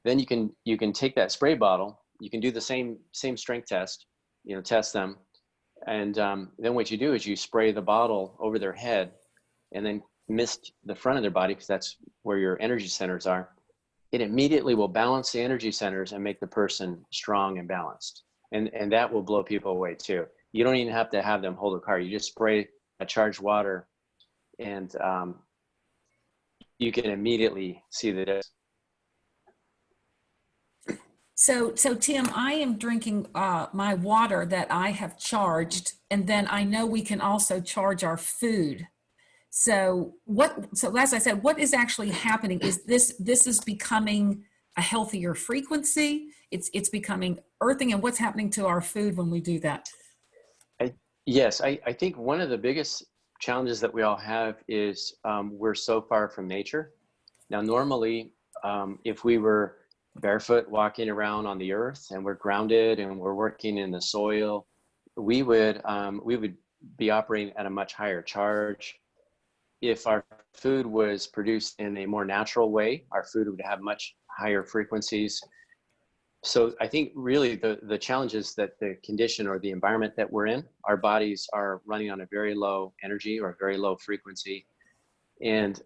Then you can take that spray bottle. You can do the same strength test. Test them. And then what you do is you spray the bottle over their head, and then mist the front of their body, because that's where your energy centers are. It immediately will balance the energy centers and make the person strong and balanced. And that will blow people away too. You don't even have to have them hold a card. You just spray a charged water, and you can immediately see the difference. So Tim, I am drinking my water that I have charged, and then I know we can also charge our food. So as I said, what is actually happening is this is becoming a healthier frequency. It's becoming earthing, and what's happening to our food when we do that? Yes, I think one of the biggest challenges that we all have is we're so far from nature. Now, normally, if we were barefoot walking around on the earth and we're grounded and we're working in the soil, we would be operating at a much higher charge. If our food was produced in a more natural way, our food would have much higher frequencies. So I think really the challenge is that the condition or the environment that we're in, our bodies are running on a very low energy or very low frequency. And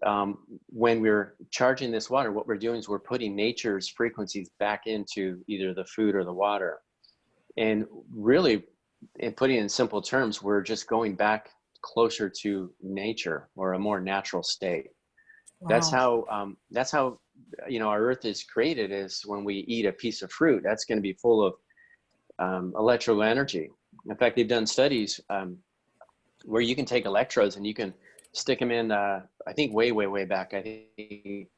when we're charging this water, what we're doing is we're putting nature's frequencies back into either the food or the water. And really, in putting it in simple terms, we're just going back closer to nature or a more natural state. Wow. That's how our earth is created, is when we eat a piece of fruit, that's going to be full of electrical energy. In fact, they've done studies where you can take electrodes and you can stick them in, I think way back, I think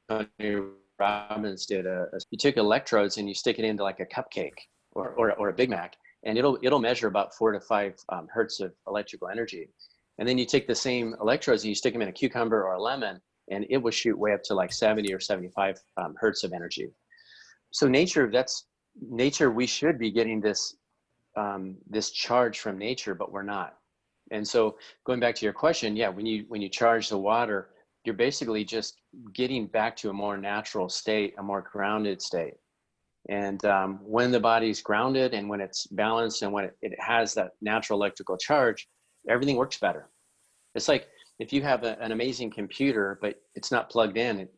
Tony Robbins did you took electrodes and you stick it into like a cupcake or a Big Mac, and it'll measure about 4 to 5 hertz of electrical energy. And then you take the same electrodes and you stick them in a cucumber or a lemon, and it will shoot way up to like 70 or 75 hertz of energy. So nature, we should be getting this charge from nature, but we're not. And so going back to your question, yeah, when you charge the water, you're basically just getting back to a more natural state, a more grounded state. And when the body's grounded and when it's balanced and when it has that natural electrical charge, everything works better. It's like if you have an amazing computer, but it's not plugged in, it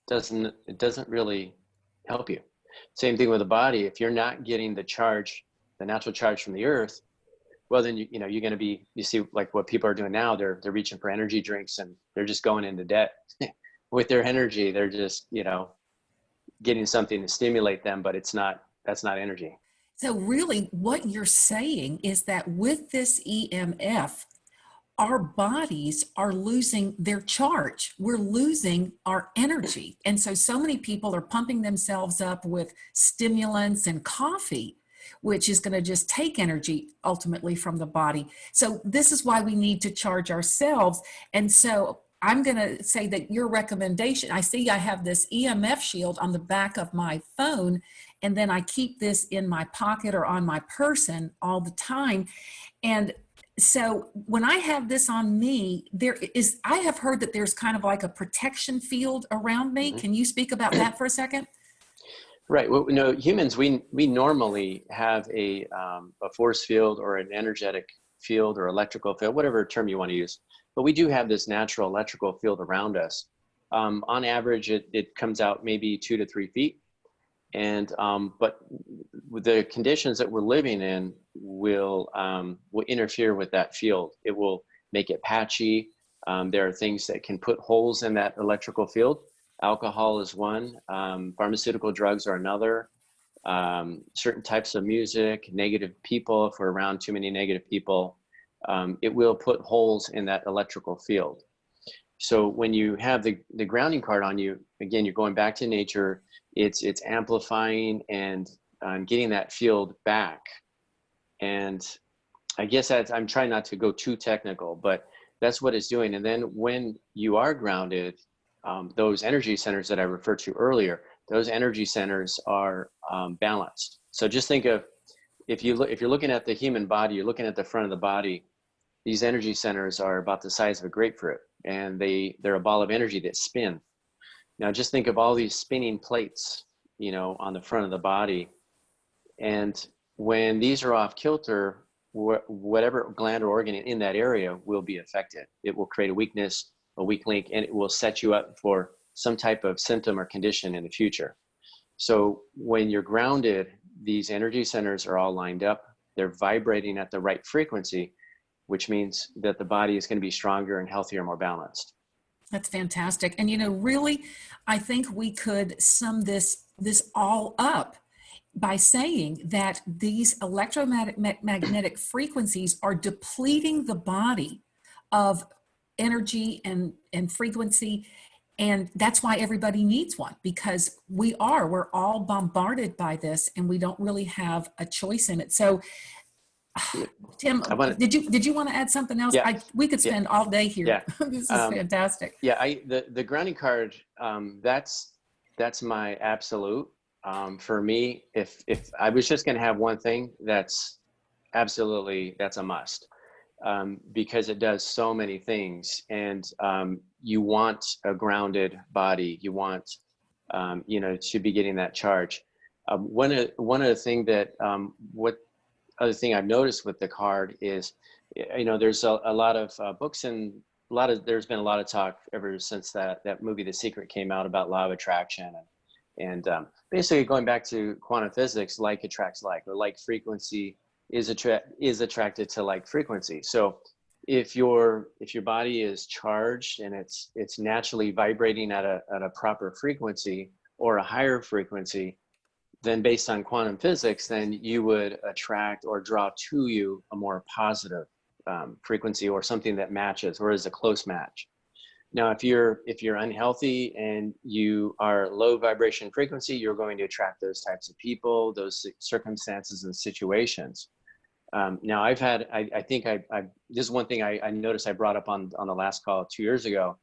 doesn't really help you. Same thing with the body. If you're not getting the natural charge from the earth, well, then you're going to be, you see like what people are doing now, they're reaching for energy drinks and they're just going into debt with their energy. They're just, getting something to stimulate them, but that's not energy. So really what you're saying is that with this EMF, our bodies are losing their charge. We're losing our energy. And so many people are pumping themselves up with stimulants and coffee, which is going to just take energy ultimately from the body. So this is why we need to charge ourselves. And so I'm going to say that your recommendation, I see I have this EMF shield on the back of my phone, and then I keep this in my pocket or on my person all the time. And so when I have this on me, I have heard that there's kind of like a protection field around me. Mm-hmm. Can you speak about that for a second? Right. Well, humans, we normally have a force field or an energetic field or electrical field, whatever term you want to use. But we do have this natural electrical field around us. On average, it comes out maybe 2 to 3 feet. And but the conditions that we're living in will interfere with that field. It will make it patchy. There are things that can put holes in that electrical field. Alcohol is one. Pharmaceutical drugs are another. Certain types of music, negative people, if we're around too many negative people, it will put holes in that electrical field. So when you have the grounding card on you, again, you're going back to nature. It's amplifying and getting that field back. And I guess I'm trying not to go too technical, but that's what it's doing. And then when you are grounded, those energy centers that I referred to earlier, those energy centers are balanced. So just think of, if you're looking at the human body, you're looking at the front of the body, these energy centers are about the size of a grapefruit, and they're a ball of energy that spin. Now just think of all these spinning plates, on the front of the body. And when these are off kilter, whatever gland or organ in that area will be affected. It will create a weakness, a weak link, and it will set you up for some type of symptom or condition in the future. So when you're grounded, these energy centers are all lined up. They're vibrating at the right frequency, which means that the body is going to be stronger and healthier, more balanced. That's fantastic. And really, I think we could sum this all up by saying that these electromagnetic frequencies are depleting the body of energy and frequency. And that's why everybody needs one, because we're all bombarded by this and we don't really have a choice in it. So Tim, did you want to add something else? Yeah. We could spend all day here. Yeah. This is fantastic. Yeah, the grounding card, that's my absolute. For me, if I was just going to have one thing, that's a must, because it does so many things. And you want a grounded body. You want, to be getting that charge. One of the thing that what other thing I've noticed with the card is, there's a lot of books and there's been a lot of talk ever since that movie The Secret came out about law of attraction and basically going back to quantum physics, like attracts like, or like frequency is attracted to like frequency. So if your body is charged and it's naturally vibrating at a proper frequency or a higher frequency, then based on quantum physics, then you would attract or draw to you a more positive frequency or something that matches or is a close match. Now, if you're unhealthy and you are low vibration frequency, you're going to attract those types of people, those circumstances and situations. Now, I think this is one thing I noticed I brought up on the last call 2 years ago.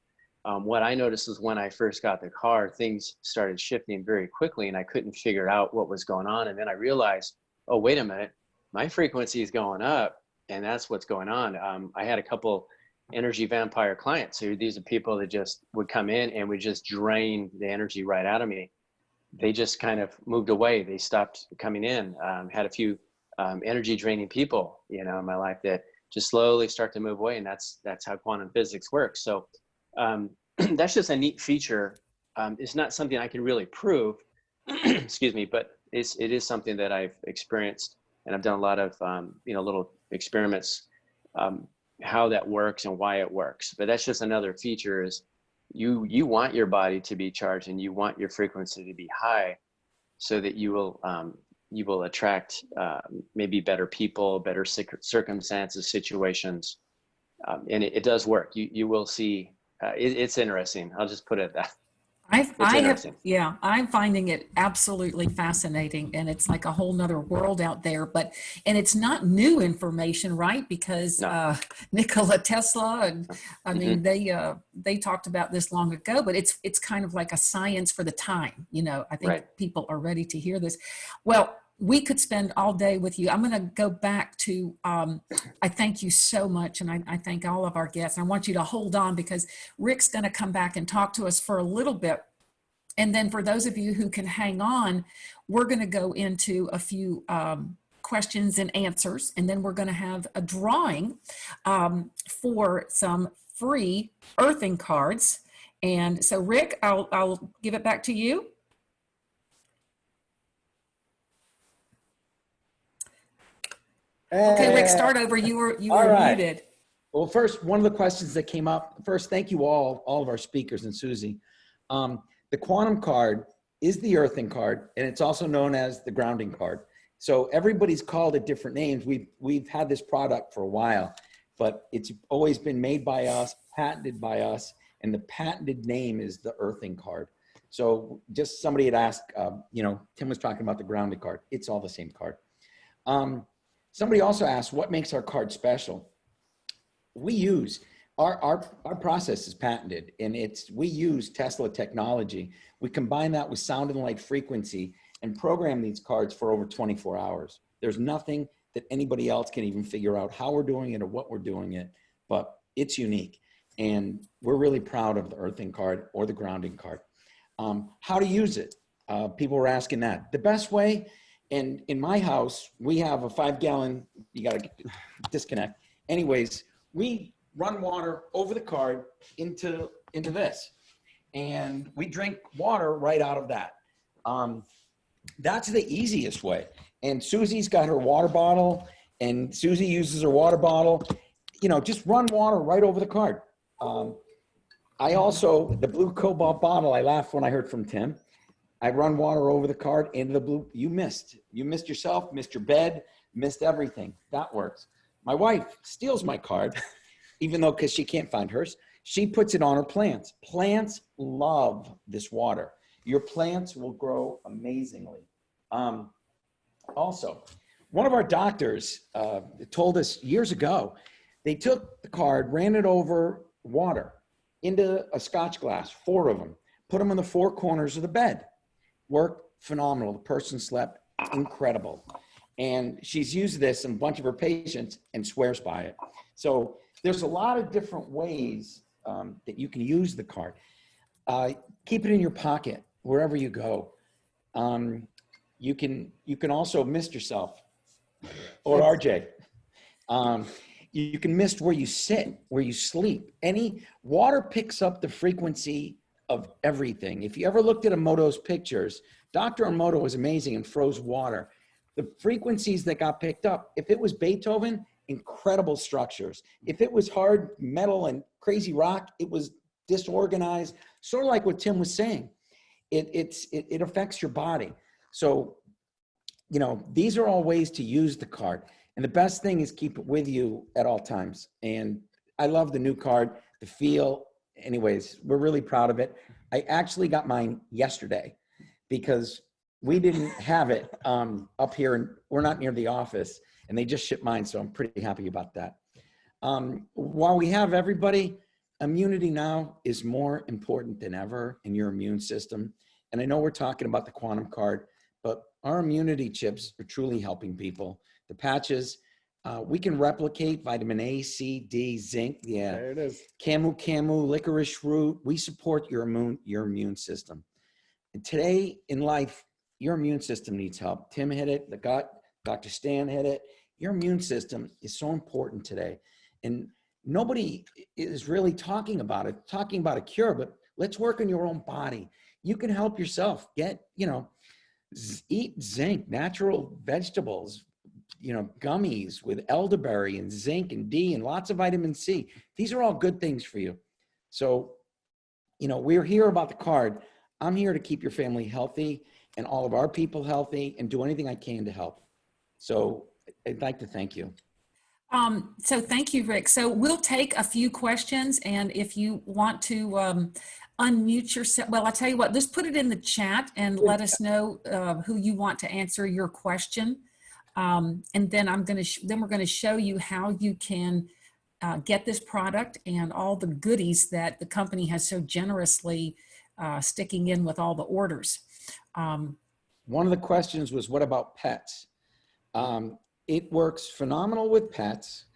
What I noticed is when I first got the car, things started shifting very quickly and I couldn't figure out what was going on. And then I realized, oh, wait a minute, my frequency is going up and that's what's going on. I had a couple energy vampire clients who, these are people that just would come in and would just drain the energy right out of me. They just kind of moved away. They stopped coming in. Had a few energy draining people, in my life that just slowly start to move away. And that's how quantum physics works. So that's just a neat feature. It's not something I can really prove, excuse me, but it is something that I've experienced, and I've done a lot of little experiments, how that works and why it works. But that's just another feature is you want your body to be charged and you want your frequency to be high so that you will attract maybe better people, better circumstances, situations. And it does work. You will see. It's interesting. I'll just put it at that. I'm finding it absolutely fascinating, and it's like a whole nother world out there, and it's not new information, right? Because No. Nikola Tesla, and I mean, Mm-hmm. they talked about this long ago, but it's kind of like a science for the time, I think Right. people are ready to hear this. Well, we could spend all day with you. I'm going to go back to, I thank you so much. And I thank all of our guests. I want you to hold on because Rick's going to come back and talk to us for a little bit. And then for those of you who can hang on, we're going to go into a few questions and answers. And then we're going to have a drawing for some free earthing cards. And so Rick, I'll give it back to you. Okay, Rick, start over. You were right. muted. Well, first, one of the questions that came up, first, thank you all of our speakers and Susie. The quantum card is the earthing card, and it's also known as the grounding card. So everybody's called it different names. We've had this product for a while, but it's always been made by us, patented by us, and the patented name is the earthing card. So just somebody had asked, Tim was talking about the grounded card. It's all the same card. Somebody also asked, what makes our card special? We use, our process is patented, and we use Tesla technology. We combine that with sound and light frequency and program these cards for over 24 hours. There's nothing that anybody else can even figure out how we're doing it or what we're doing it, but it's unique. And we're really proud of the earthing card or the grounding card. How to use it? People were asking that. The best way, and in my house, we have a 5-gallon, you got to disconnect. Anyways, we run water over the card into this, and we drink water right out of that. That's the easiest way. And Susie's got her water bottle, and Susie uses her water bottle. Just run water right over the card. I also, the blue cobalt bottle, I laughed when I heard from Tim. I run water over the card into the blue. You missed yourself, missed your bed, missed everything. That works. My wife steals my card, even though, because she can't find hers. She puts it on her plants. Plants love this water. Your plants will grow amazingly. Also, one of our doctors told us years ago, they took the card, ran it over water into a Scotch glass, 4 of them, put them in the 4 corners of the bed. Worked phenomenal. The person slept incredible. And she's used this in a bunch of her patients and swears by it. So there's a lot of different ways that you can use the card. Keep it in your pocket wherever you go. you can also mist yourself, or RJ. You can mist where you sit, where you sleep. Any water picks up the frequency of everything. If you ever looked at Emoto's pictures, Dr. Emoto was amazing and froze water. The frequencies that got picked up, if it was Beethoven, incredible structures. If it was hard metal and crazy rock, it was disorganized, sort of like what Tim was saying. It affects your body. So, you know, these are all ways to use the card. And the best thing is keep it with you at all times. And I love the new card, the feel. Anyways, we're really proud of it. I actually got mine yesterday because we didn't have it up here, and we're not near the office, and they just shipped mine. So I'm pretty happy about that. While we have everybody, immunity now is more important than ever in your immune system. And I know we're talking about the quantum card, but our immunity chips are truly helping people. The patches, we can replicate vitamin A, C, D, zinc. Yeah, There it is. camu, licorice root. We support your immune system. And today in life, your immune system needs help. Tim hit it, the gut, Dr. Stan hit it. Your immune system is so important today. And nobody is really talking about a cure, but let's work on your own body. You can help yourself. Eat zinc, natural vegetables, gummies with elderberry and zinc and D and lots of vitamin C. These are all good things for you. So, we're here about the card. I'm here to keep your family healthy and all of our people healthy and do anything I can to help. So I'd like to thank you. So thank you, Rick. So we'll take a few questions, and if you want to unmute yourself, well, I'll tell you what, just put it in the chat and let us know who you want to answer your question. And then we're going to show you how you can get this product and all the goodies that the company has so generously sticking in with all the orders. One of the questions was, what about pets? It works phenomenal with pets.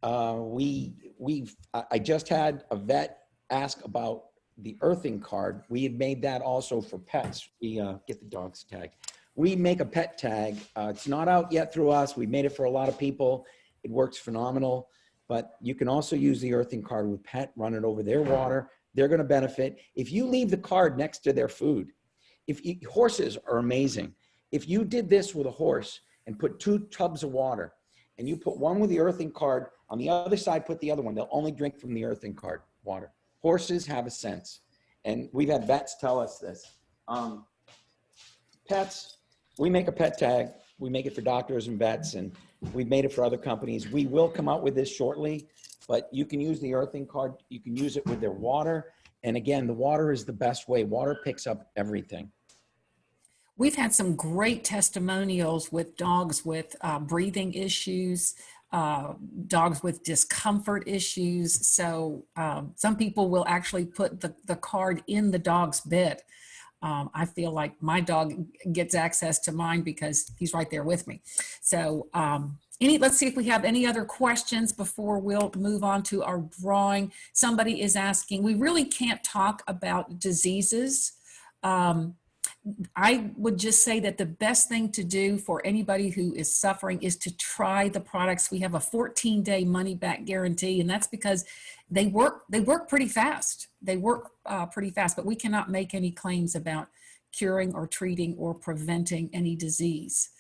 I just had a vet ask about the earthing card. We had made that also for pets. We get the dog's tag. We make a pet tag. It's not out yet through us. We made it for a lot of people. It works phenomenal, but you can also use the earthing card with pet, run it over their water. They're going to benefit. If you leave the card next to their food, horses are amazing. If you did this with a horse and put 2 tubs of water, and you put one with the earthing card, on the other side, put the other one, they'll only drink from the earthing card water. Horses have a sense, and we've had vets tell us this. Pets, we make a pet tag. We make it for doctors and vets, and we've made it for other companies. We will come out with this shortly, but you can use the earthing card. You can use it with their water. And again, the water is the best way. Water picks up everything. We've had some great testimonials with dogs with breathing issues, dogs with discomfort issues. So some people will actually put the card in the dog's bed. I feel like my dog gets access to mine because he's right there with me. So let's see if we have any other questions before we'll move on to our drawing. Somebody is asking, we really can't talk about diseases. I would just say that the best thing to do for anybody who is suffering is to try the products. We have a 14-day money-back guarantee, and that's because they work pretty fast. They work pretty fast, but we cannot make any claims about curing or treating or preventing any disease.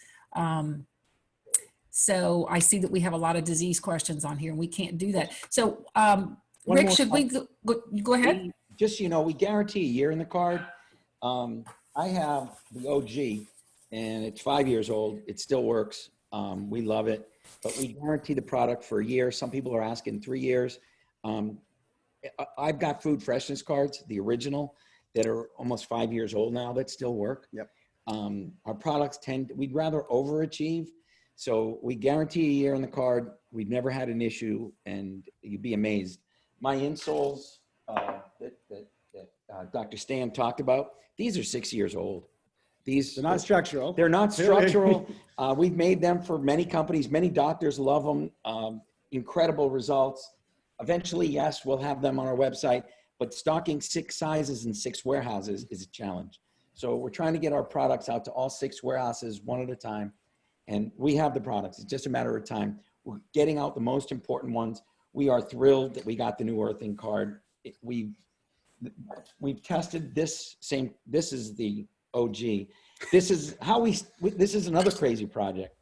So I see that we have a lot of disease questions on here, and we can't do that. So Rick, should we go ahead? Just, we guarantee a year in the card. I have the OG, and it's 5 years old. It still works. We love it, but we guarantee the product for a year. Some people are asking 3 years. I've got food freshness cards, the original, that are almost 5 years old now that still work. Yep. Our products we'd rather overachieve. So we guarantee a year in the card. We've never had an issue, and you'd be amazed. My insoles that Dr. Stan talked about, these are 6 years old. They're not structural. They're not structural. We've made them for many companies. Many doctors love them. Incredible results. Eventually, yes, we'll have them on our website, but stocking 6 sizes in 6 warehouses is a challenge. So we're trying to get our products out to all 6 warehouses one at a time. And we have the products. It's just a matter of time. We're getting out the most important ones. We are thrilled that we got the new earthing card. We've tested this is the OG. This is another crazy project.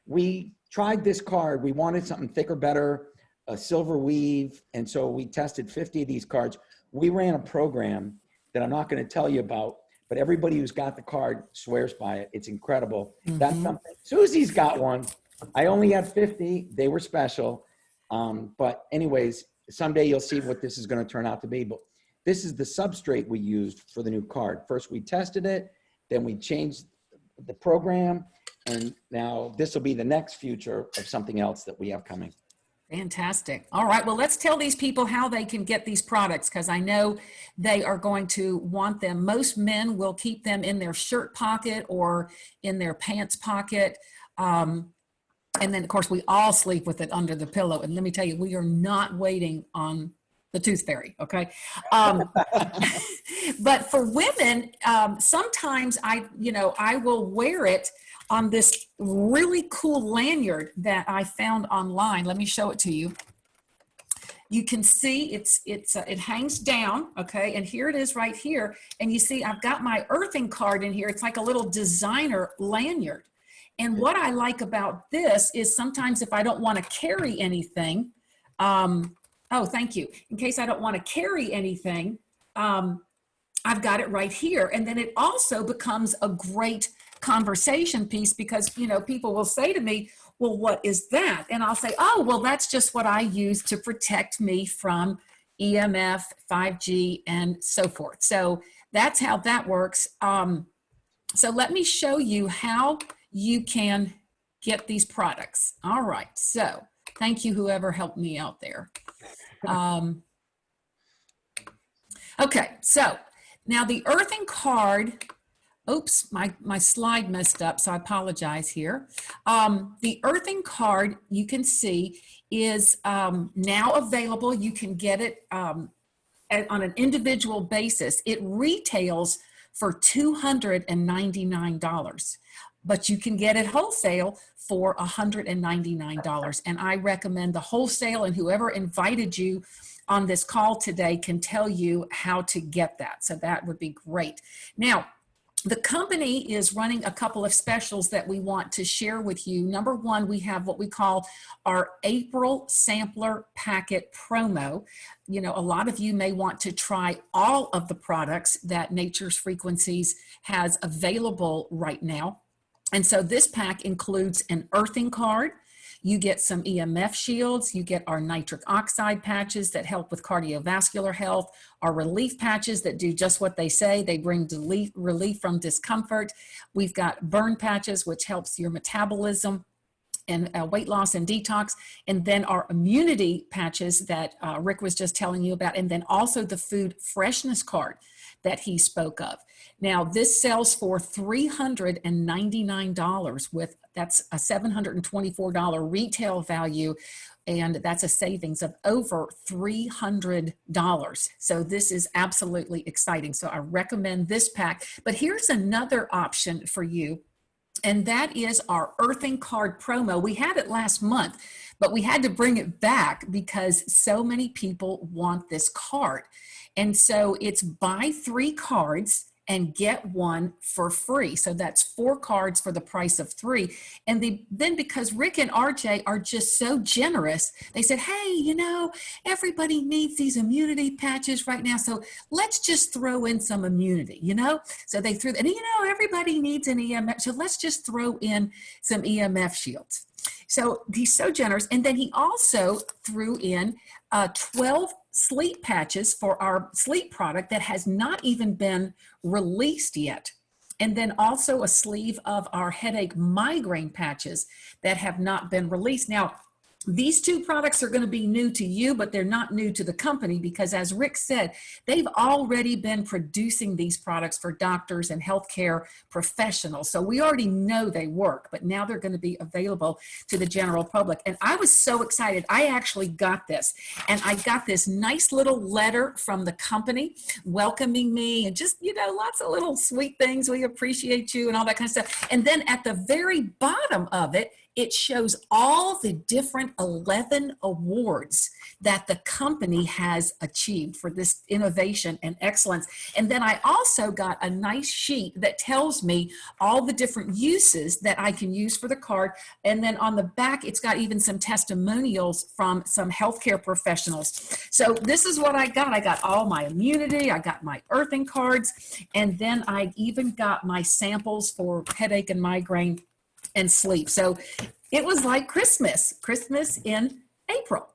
We tried this card. We wanted something thicker, better, a silver weave. And so we tested 50 of these cards. We ran a program that I'm not going to tell you about, but everybody who's got the card swears by it. It's incredible. That's something. Susie's got one. I only had 50. They were special. But anyways, someday you'll see what this is going to turn out to be. But this is the substrate we used for the new card. First, we tested it. Then we changed the program. And now this will be the next future of something else that we have coming. Fantastic. All right. Well, let's tell these people how they can get these products, because I know they are going to want them. Most men will keep them in their shirt pocket or in their pants pocket. And then, of course, we all sleep with it under the pillow. And let me tell you, we are not waiting on the tooth fairy. Okay. But for women, sometimes I will wear it on this really cool lanyard that I found online. Let me show it to you. You can see it hangs down, okay? And here it is right here. And you see I've got my earthing card in here. It's like a little designer lanyard. And what I like about this is sometimes if I don't want to carry anything, oh, thank you. In case I don't want to carry anything, I've got it right here. And then it also becomes a great conversation piece because, people will say to me, well, what is that? And I'll say, oh, well, that's just what I use to protect me from EMF, 5G, and so forth. So that's how that works. So let me show you how you can get these products. All right. So thank you, whoever helped me out there. Okay. So now the earthing card, oops, my slide messed up, so I apologize here. The earthing card, you can see, is now available. You can get it on an individual basis. It retails for $299, but you can get it wholesale for $199. And I recommend the wholesale, and whoever invited you on this call today can tell you how to get that. So that would be great. Now, the company is running a couple of specials that we want to share with you. Number one, we have what we call our April Sampler Packet promo. A lot of you may want to try all of the products that Nature's Frequencies has available right now. And so this pack includes an earthing card. You get some EMF shields. You get our nitric oxide patches that help with cardiovascular health, our relief patches that do just what they say. They bring relief from discomfort. We've got burn patches, which helps your metabolism and weight loss and detox. And then our immunity patches that Rick was just telling you about. And then also the food freshness card that he spoke of. Now, this sells for $399 that's a $724 retail value, and that's a savings of over $300. So this is absolutely exciting. So I recommend this pack. But here's another option for you, and that is our earthing card promo. We had it last month, but we had to bring it back because so many people want this card. And so it's buy 3 cards and get 1 for free. So that's 4 cards for the price of 3. And then because Rick and RJ are just so generous, they said, hey, everybody needs these immunity patches right now. So let's just throw in some immunity, So they threw, and everybody needs an EMF. So let's just throw in some EMF shields. So he's so generous. And then he also threw in 12 sleep patches for our sleep product that has not even been released yet. And then also a sleeve of our headache migraine patches that have not been released. Now, These two products are going to be new to you, but they're not new to the company because, as Rick said, they've already been producing these products for doctors and healthcare professionals. So we already know they work, but now they're going to be available to the general public. And I was so excited. I actually got this, and I got this nice little letter from the company welcoming me and just, you know, lots of little sweet things. We appreciate you and all that kind of stuff. And then at the very bottom of it, it shows all the different 11 awards that the company has achieved for this innovation and excellence. And then I also got a nice sheet that tells me all the different uses that I can use for the card. And then on the back, it's got even some testimonials from some healthcare professionals. So this is what I got. I got all my immunity, I got my earthing cards, and then I even got my samples for headache and migraine and sleep. So it was like Christmas in April.